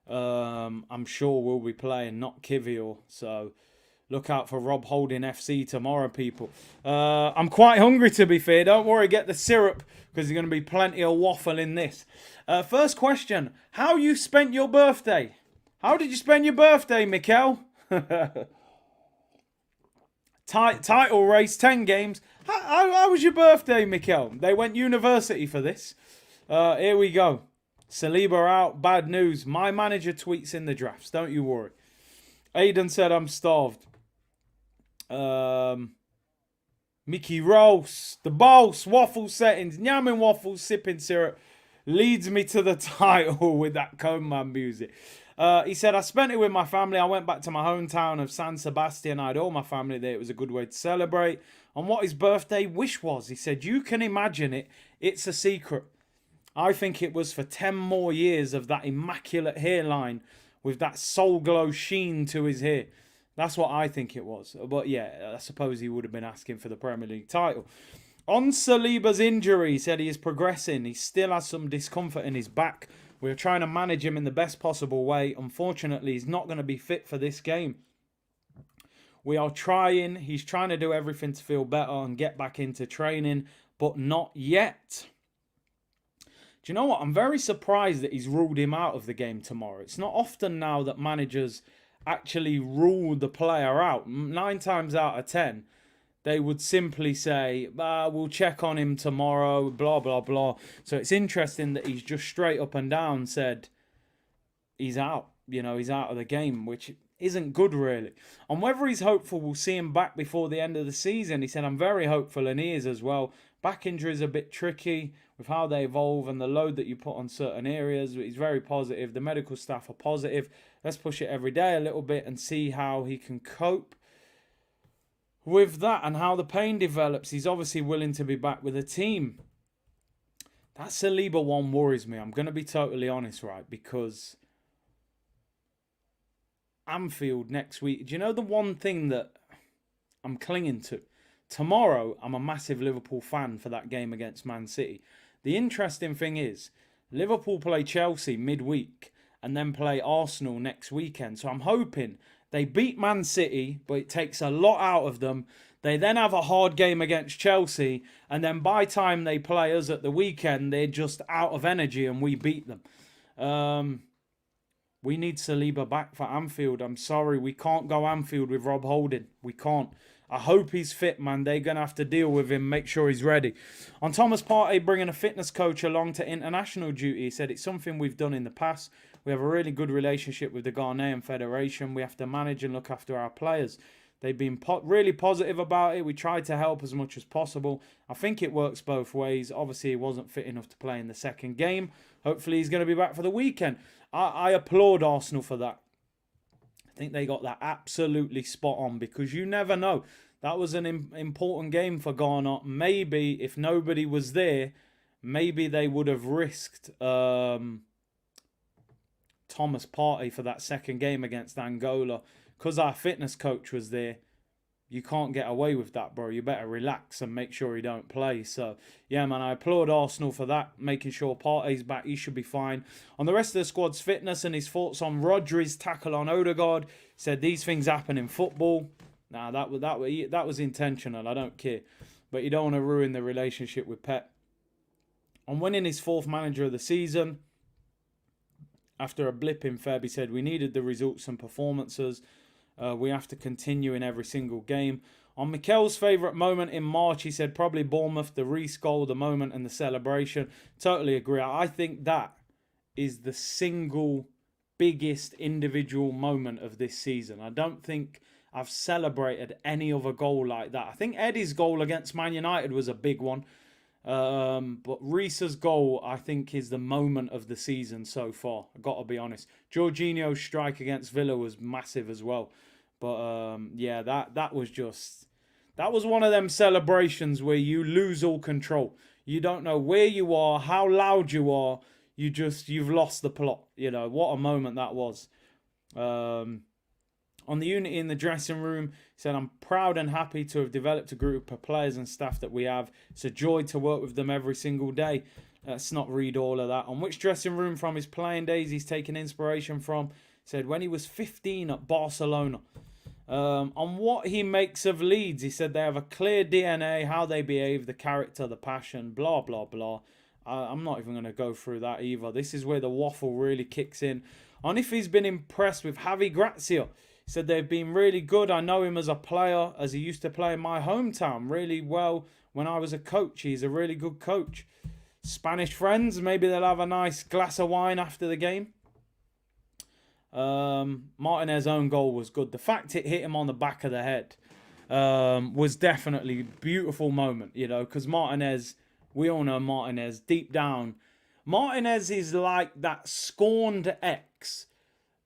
I'm sure, will be playing, not Kivior. So look out for Rob Holding FC tomorrow, people. I'm quite hungry, to be fair. Don't worry, get the syrup, because there's going to be plenty of waffle in this. First question, how you spent your birthday? How did you spend your birthday, Mikel? Title race, 10 games. How was your birthday, Mikel? They went university for this. Here we go. Saliba out, bad news. My manager tweets in the drafts, don't you worry. Aiden said I'm starved. Mickey Rose, the boss, Waffle Settings, nyamming waffles, sipping syrup, leads me to the title with that Cone Man music. He said, I spent it with my family. I went back to my hometown of San Sebastian. I had all my family there. It was a good way to celebrate. And what his birthday wish was, he said, you can imagine it. It's a secret. I think it was for 10 more years of that immaculate hairline with that soul glow sheen to his hair. That's what I think it was. But yeah, I suppose he would have been asking for the Premier League title. On Saliba's injury, he said he is progressing. He still has some discomfort in his back. We're trying to manage him in the best possible way. Unfortunately, he's not going to be fit for this game. We are trying. He's trying to do everything to feel better and get back into training, but not yet. Do you know what? I'm very surprised that he's ruled him out of the game tomorrow. It's not often now that managers actually rule the player out. 9 times out of 10, they would simply say, we'll check on him tomorrow, blah, blah, blah. So it's interesting that he's just straight up and down said he's out. You know, he's out of the game, which isn't good, really. And whether he's hopeful we'll see him back before the end of the season, he said, I'm very hopeful, and he is as well. Back injuries are a bit tricky with how they evolve and the load that you put on certain areas. He's very positive. The medical staff are positive. Let's push it every day a little bit and see how he can cope with that and how the pain develops. He's obviously willing to be back with the team. That Saliba one worries me. I'm going to be totally honest, right? Because Anfield next week. Do you know the one thing that I'm clinging to? Tomorrow, I'm a massive Liverpool fan for that game against Man City. The interesting thing is, Liverpool play Chelsea midweek and then play Arsenal next weekend. So I'm hoping they beat Man City, but it takes a lot out of them. They then have a hard game against Chelsea, and then by the time they play us at the weekend, they're just out of energy and we beat them. We need Saliba back for Anfield. I'm sorry, we can't go Anfield with Rob Holding. We can't. I hope he's fit, man. They're going to have to deal with him, make sure he's ready. On Thomas Partey bringing a fitness coach along to international duty, he said it's something we've done in the past. We have a really good relationship with the Ghanaian Federation. We have to manage and look after our players. They've been really positive about it. We tried to help as much as possible. I think it works both ways. Obviously, he wasn't fit enough to play in the second game. Hopefully, he's going to be back for the weekend. I applaud Arsenal for that. I think they got that absolutely spot on because you never know. That was an important game for Ghana. Maybe if nobody was there, maybe they would have risked Thomas Partey for that second game against Angola. Because our fitness coach was there, you can't get away with that, bro. You better relax and make sure he don't play. So, yeah, man, I applaud Arsenal for that, making sure Partey's back. He should be fine. On the rest of the squad's fitness and his thoughts on Rodri's tackle on Odegaard, he said these things happen in football. Nah, that was intentional. I don't care. But you don't want to ruin the relationship with Pep. On winning his 4th manager of the season, after a blip in Feb, he said, we needed the results and performances. We have to continue in every single game. On Mikel's favourite moment in March, he said probably Bournemouth, the Reece goal, the moment and the celebration. Totally agree. I think that is the single biggest individual moment of this season. I don't think I've celebrated any other goal like that. I think Eddie's goal against Man United was a big one. But Reece's goal, I think, is the moment of the season so far. I've got to be honest. Jorginho's strike against Villa was massive as well. But yeah, that was one of them celebrations where you lose all control. You don't know where you are, how loud you are. You've lost the plot. You know, what a moment that was. On the unity in the dressing room, he said, I'm proud and happy to have developed a group of players and staff that we have. It's a joy to work with them every single day. Let's not read all of that. On which dressing room from his playing days he's taken inspiration from, he said, when he was 15 at Barcelona. On what he makes of Leeds, he said they have a clear DNA, how they behave, the character, the passion, blah, blah, blah. I'm not even going to go through that either. This is where the waffle really kicks in. On if he's been impressed with Javi Gracia. He said they've been really good. I know him as a player, as he used to play in my hometown really well when I was a coach. He's a really good coach. Spanish friends, maybe they'll have a nice glass of wine after the game. Martinez's own goal was good. The fact it hit him on the back of the head was definitely a beautiful moment, you know, because Martinez, we all know Martinez, deep down, Martinez is like that scorned ex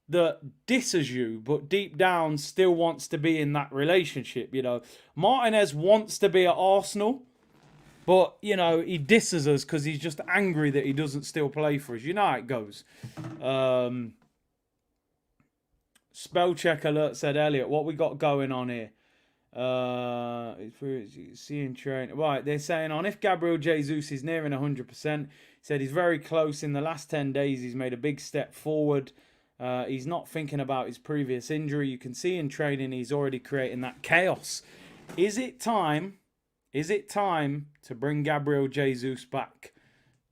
that disses you, but deep down still wants to be in that relationship, you know. Martinez wants to be at Arsenal, but, you know, he disses us because he's just angry that he doesn't still play for us. You know how it goes. Spell check alert said, Elliot, what we got going on here? Seeing train. Right, they're saying on if Gabriel Jesus is nearing 100%, he said he's very close. In the last 10 days, he's made a big step forward. He's not thinking about his previous injury. You can see in training he's already creating that chaos. Is it time? Is it time to bring Gabriel Jesus back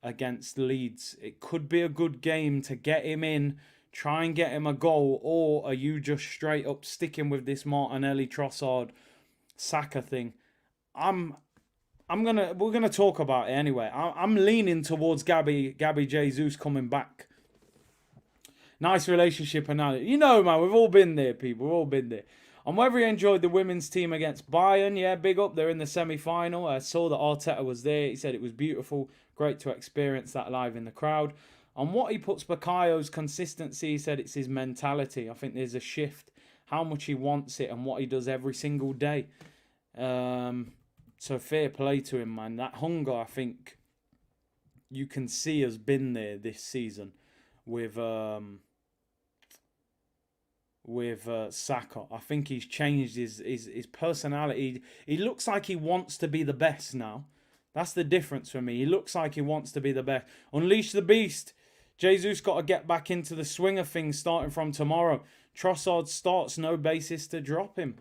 against Leeds? It could be a good game to get him in, try and get him a goal, or are you just straight up sticking with this Martinelli, Trossard, Saka thing? We're gonna talk about it anyway. I'm leaning towards Gabby Jesus coming back. Nice relationship analogy. You know, man, we've all been there, people. We've all been there. On whether he enjoyed the women's team against Bayern, yeah, big up. They're in the semi-final. I saw that Arteta was there. He said it was beautiful. Great to experience that live in the crowd. On what he puts Bakayo's consistency, he said it's his mentality. I think there's a shift. How much he wants it and what he does every single day. So fair play to him, man. That hunger, I think, you can see has been there this season with Saka. I think he's changed his personality. He looks like he wants to be the best now. That's the difference for me. He looks like he wants to be the best. Unleash the beast. Jesus got to get back into the swing of things starting from tomorrow. Trossard starts, no basis to drop him.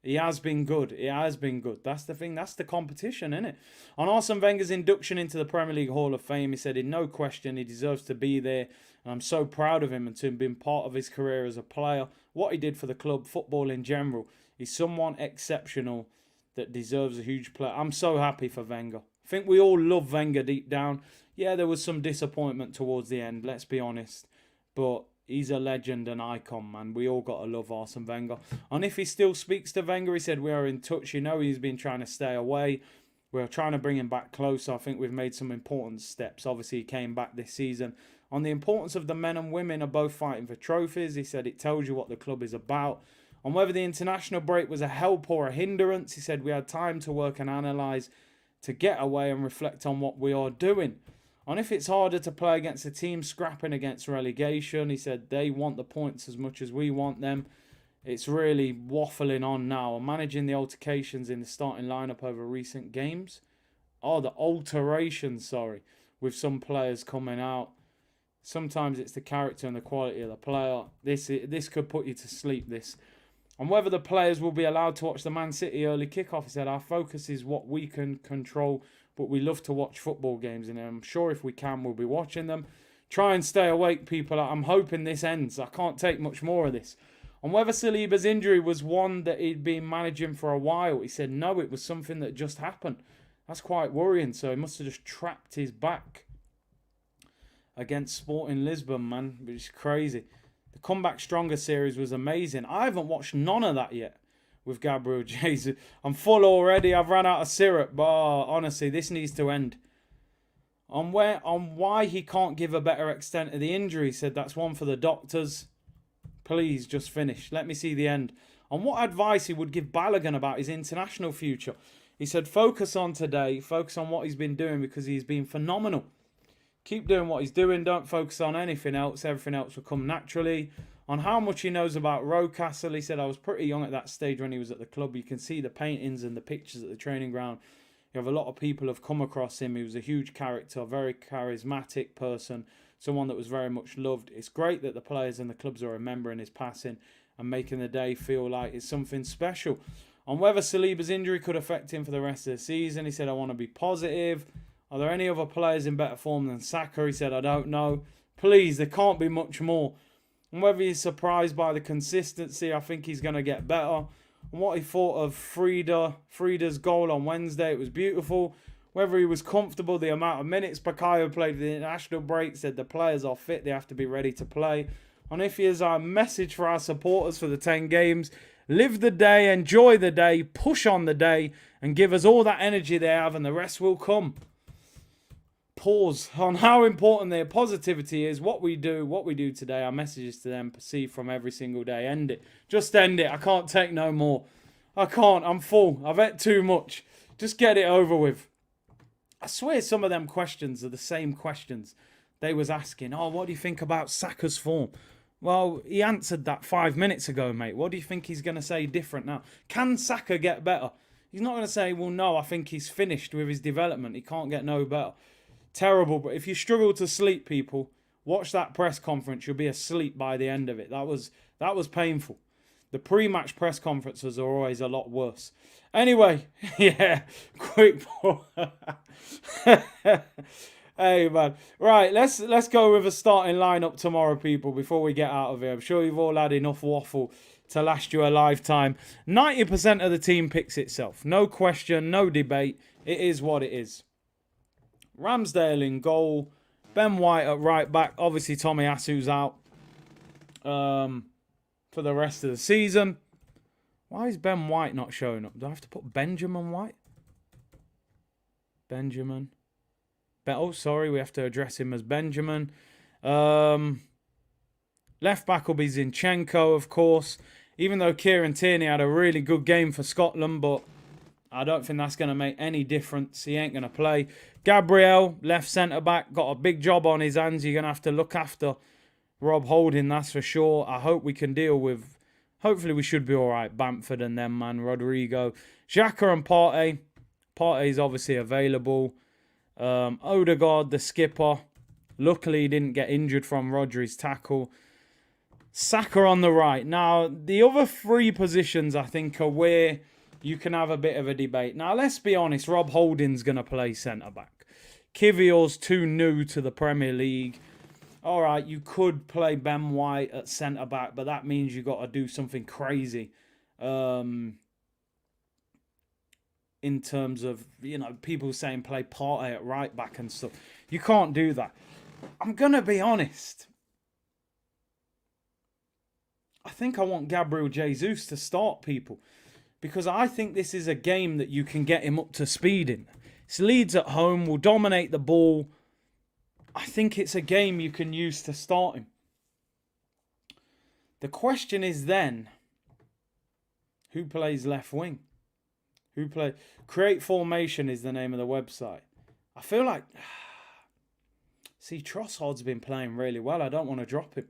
He has been good. He has been good. That's the thing. That's the competition, isn't it? On Arsene Wenger's induction into the Premier League Hall of Fame, he said, in no question, he deserves to be there. And I'm so proud of him and to have been part of his career as a player. What he did for the club, football in general. He's someone exceptional that deserves a huge play. I'm so happy for Wenger. I think we all love Wenger deep down. Yeah, there was some disappointment towards the end, let's be honest. But he's a legend and icon, man. We all got to love Arsene Wenger. And if he still speaks to Wenger, he said, we are in touch. You know, he's been trying to stay away. We're trying to bring him back closer. I think we've made some important steps. Obviously, he came back this season. On the importance of the men and women are both fighting for trophies, he said it tells you what the club is about. On whether the international break was a help or a hindrance, he said we had time to work and analyse, to get away and reflect on what we are doing. On if it's harder to play against a team scrapping against relegation, he said they want the points as much as we want them. It's really waffling on now. I'm managing the altercations in the starting lineup over recent games. Oh, the alterations, sorry, with some players coming out. Sometimes it's the character and the quality of the player. This could put you to sleep, this. And whether the players will be allowed to watch the Man City early kickoff, he said, our focus is what we can control, but we love to watch football games, and I'm sure if we can, we'll be watching them. Try and stay awake, people. I'm hoping this ends. I can't take much more of this. And whether Saliba's injury was one that he'd been managing for a while, he said no, it was something that just happened. That's quite worrying, so he must have just trapped his back against Sporting Lisbon, man, which is crazy. The Comeback Stronger series was amazing. I haven't watched none of that yet with Gabriel Jesus. I'm full already. I've run out of syrup, but honestly, this needs to end. On why he can't give a better extent of the injury, he said that's one for the doctors. Please, just finish. Let me see the end. On what advice he would give Balogun about his international future. He said, focus on today. Focus on what he's been doing because he's been phenomenal. Keep doing what he's doing. Don't focus on anything else. Everything else will come naturally. On how much he knows about Rocastle, he said, I was pretty young at that stage when he was at the club. You can see the paintings and the pictures at the training ground. You have a lot of people have come across him. He was a huge character, a very charismatic person, someone that was very much loved. It's great that the players and the clubs are remembering his passing and making the day feel like it's something special. On whether Saliba's injury could affect him for the rest of the season, he said, I want to be positive. Are there any other players in better form than Saka? He said, I don't know. Please, there can't be much more. And whether he's surprised by the consistency, I think he's going to get better. And what he thought of Frida's goal on Wednesday, it was beautiful. Whether he was comfortable, the amount of minutes Bakayo played the international break, said the players are fit, they have to be ready to play. And if he has our message for our supporters for the 10 games, live the day, enjoy the day, push on the day, and give us all that energy they have, and the rest will come. Pause on how important their positivity is, what we do today, our messages to them perceived from every single day. End it. Just end it. I can't take no more. I can't. I'm full. I've ate too much. Just get it over with. I swear some of them questions are the same questions they was asking. Oh, what do you think about Saka's form? Well, he answered that 5 minutes ago, mate. What do you think he's going to say different now? Can Saka get better? He's not going to say, well, no, I think he's finished with his development. He can't get no better. Terrible, but if you struggle to sleep, people, watch that press conference. You'll be asleep by the end of it. That was painful. The pre-match press conferences are always a lot worse. Anyway, yeah, quick ball. Hey, man. Right, let's go with a starting lineup tomorrow, people, before we get out of here. I'm sure you've all had enough waffle to last you a lifetime. 90% of the team picks itself. No question, no debate. It is what it is. Ramsdale in goal. Ben White at right back. Obviously, Tomiyasu's out for the rest of the season. Why is Ben White not showing up? Do I have to put Benjamin White? Benjamin. Oh, sorry. We have to address him as Benjamin. Left back will be Zinchenko, of course. Even though Kieran Tierney had a really good game for Scotland, but I don't think that's going to make any difference. He ain't going to play. Gabriel, left centre-back, got a big job on his hands. You're going to have to look after Rob Holding, that's for sure. I hope we can deal with... Hopefully we should be all right. Bamford and them, man. Rodrigo. Xhaka and Partey. Partey's obviously available. Odegaard, the skipper. Luckily, he didn't get injured from Rodri's tackle. Saka on the right. Now, the other three positions, I think, are where you can have a bit of a debate. Now, let's be honest. Rob Holding's going to play centre-back. Kivior's too new to the Premier League. All right, you could play Ben White at centre-back, but that means you've got to do something crazy. In terms of, people saying play Partey at right-back and stuff. You can't do that. I'm going to be honest. I think I want Gabriel Jesus to start, people. Because I think this is a game that you can get him up to speed in. It's Leeds at home, will dominate the ball. I think it's a game you can use to start him. The question is then, who plays left wing? Create Formation is the name of the website. I feel like... See, Trossard's been playing really well. I don't want to drop him.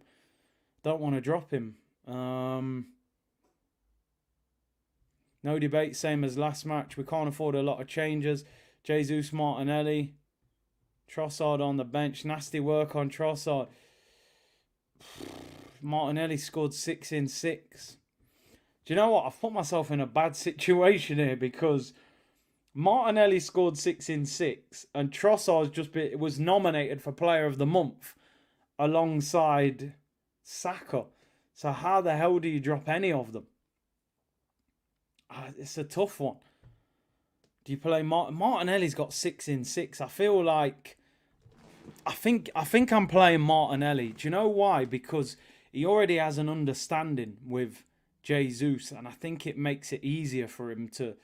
No debate, same as last match. We can't afford a lot of changes. Jesus, Martinelli. Trossard on the bench. Nasty work on Trossard. Martinelli scored 6 in 6. Do you know what? I've put myself in a bad situation here because Martinelli scored 6 in 6 and Trossard was nominated for Player of the Month alongside Saka. So how the hell do you drop any of them? It's a tough one. Do you play Martinelli's got 6 in 6. I feel like I think I'm playing Martinelli. Do you know why? Because he already has an understanding with Jesus, and I think it makes it easier for him to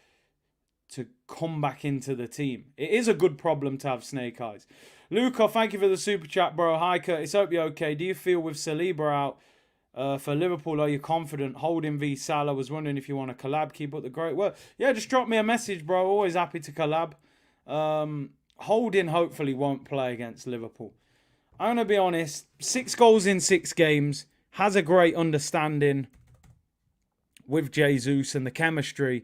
come back into the team. It is a good problem to have, Snake Eyes. Luca, thank you for the super chat, bro. Hi, Curtis. Hope you're okay. Do you feel with Saliba out for Liverpool, are you confident? Holding v Salah, was wondering if you want to collab. Keep up the great work. Yeah, just drop me a message, bro. Always happy to collab. Holding hopefully won't play against Liverpool. I'm going to be honest. 6 goals in 6 games. Has a great understanding with Jesus and the chemistry.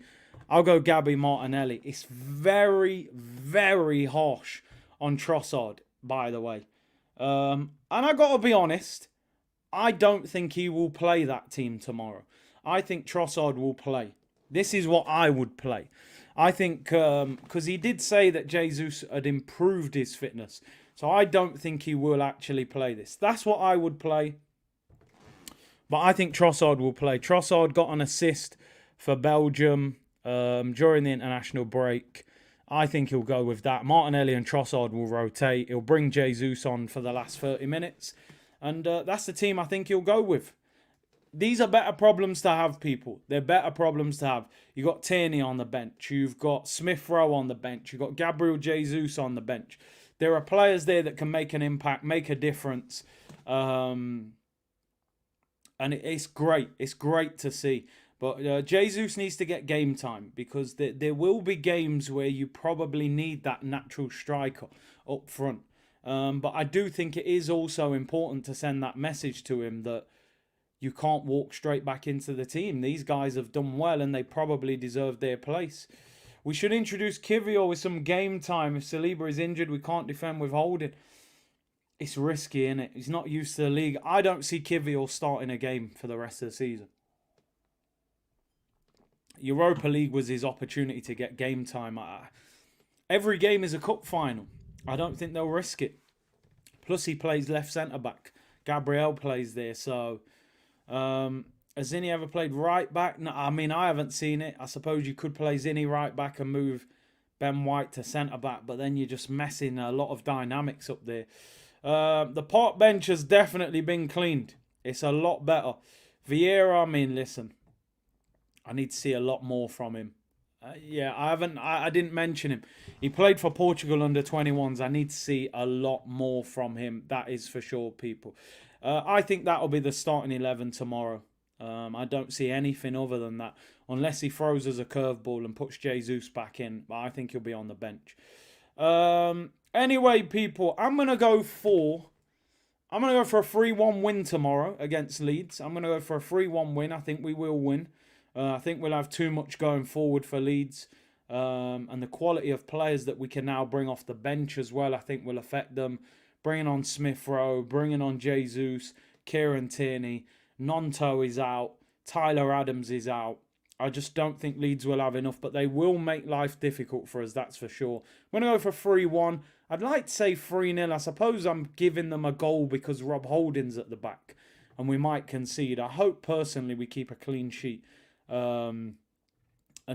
I'll go Gabby Martinelli. It's very, very harsh on Trossard, by the way. And I got to be honest. I don't think he will play that team tomorrow. I think Trossard will play. This is what I would play. I think, because he did say that Jesus had improved his fitness. So I don't think he will actually play this. That's what I would play. But I think Trossard will play. Trossard got an assist for Belgium during the international break. I think he'll go with that. Martinelli and Trossard will rotate. He'll bring Jesus on for the last 30 minutes. And that's the team I think he'll go with. These are better problems to have, people. They're better problems to have. You've got Tierney on the bench. You've got Smith Rowe on the bench. You've got Gabriel Jesus on the bench. There are players there that can make an impact, make a difference. And it's great. It's great to see. But Jesus needs to get game time because there will be games where you probably need that natural striker up front. But I do think it is also important to send that message to him that you can't walk straight back into the team. These guys have done well and they probably deserve their place. We should introduce Kivior with some game time. If Saliba is injured, we can't defend with Holding. It's risky, isn't it? He's not used to the league. I don't see Kivior starting a game for the rest of the season. Europa League was his opportunity to get game time. Every game is a cup final. I don't think they'll risk it. Plus, he plays left centre-back. Gabriel plays there. So, has Zinni ever played right-back? No, I mean, I haven't seen it. I suppose you could play Zinni right-back and move Ben White to centre-back. But then you're just messing a lot of dynamics up there. The park bench has definitely been cleaned. It's a lot better. Vieira, I mean, listen. I need to see a lot more from him. Yeah, I didn't mention him. He played for Portugal under 21s. I need to see a lot more from him. That is for sure, people. I think that'll be the starting 11 tomorrow. I don't see anything other than that. Unless he throws us a curveball and puts Jesus back in. But I think he'll be on the bench. Anyway, people, I'm going to go for a 3-1 win tomorrow against Leeds. I'm going to go for a 3-1 win. I think we will win. I think we'll have too much going forward for Leeds. And the quality of players that we can now bring off the bench as well, I think will affect them. Bringing on Smith Rowe, bringing on Jesus, Kieran Tierney, Nonto is out, Tyler Adams is out. I just don't think Leeds will have enough, but they will make life difficult for us, that's for sure. I'm going to go for 3-1. I'd like to say 3-0. I suppose I'm giving them a goal because Rob Holding's at the back and we might concede. I hope personally we keep a clean sheet. And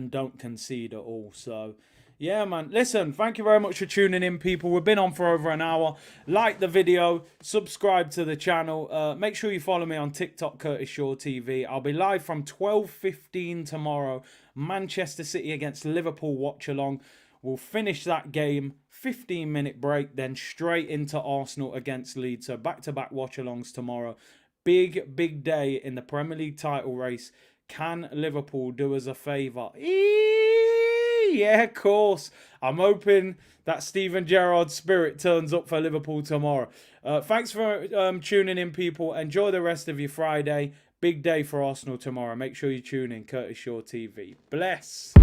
don't concede at all. So yeah, man, listen, thank you very much for tuning in, people. We've been on for over an hour. Like the video, subscribe to the channel, make sure you follow me on TikTok, Curtis Shaw TV. I'll be live from 12:15 tomorrow. Manchester City against Liverpool watch along. We'll finish that game, 15-minute break, then straight into Arsenal against Leeds. So back-to-back watch alongs tomorrow. Big day in the Premier League title race. Can Liverpool do us a favour? Yeah, of course. I'm hoping that Steven Gerrard's spirit turns up for Liverpool tomorrow. Thanks for tuning in, people. Enjoy the rest of your Friday. Big day for Arsenal tomorrow. Make sure you tune in. Curtis Shaw TV. Bless.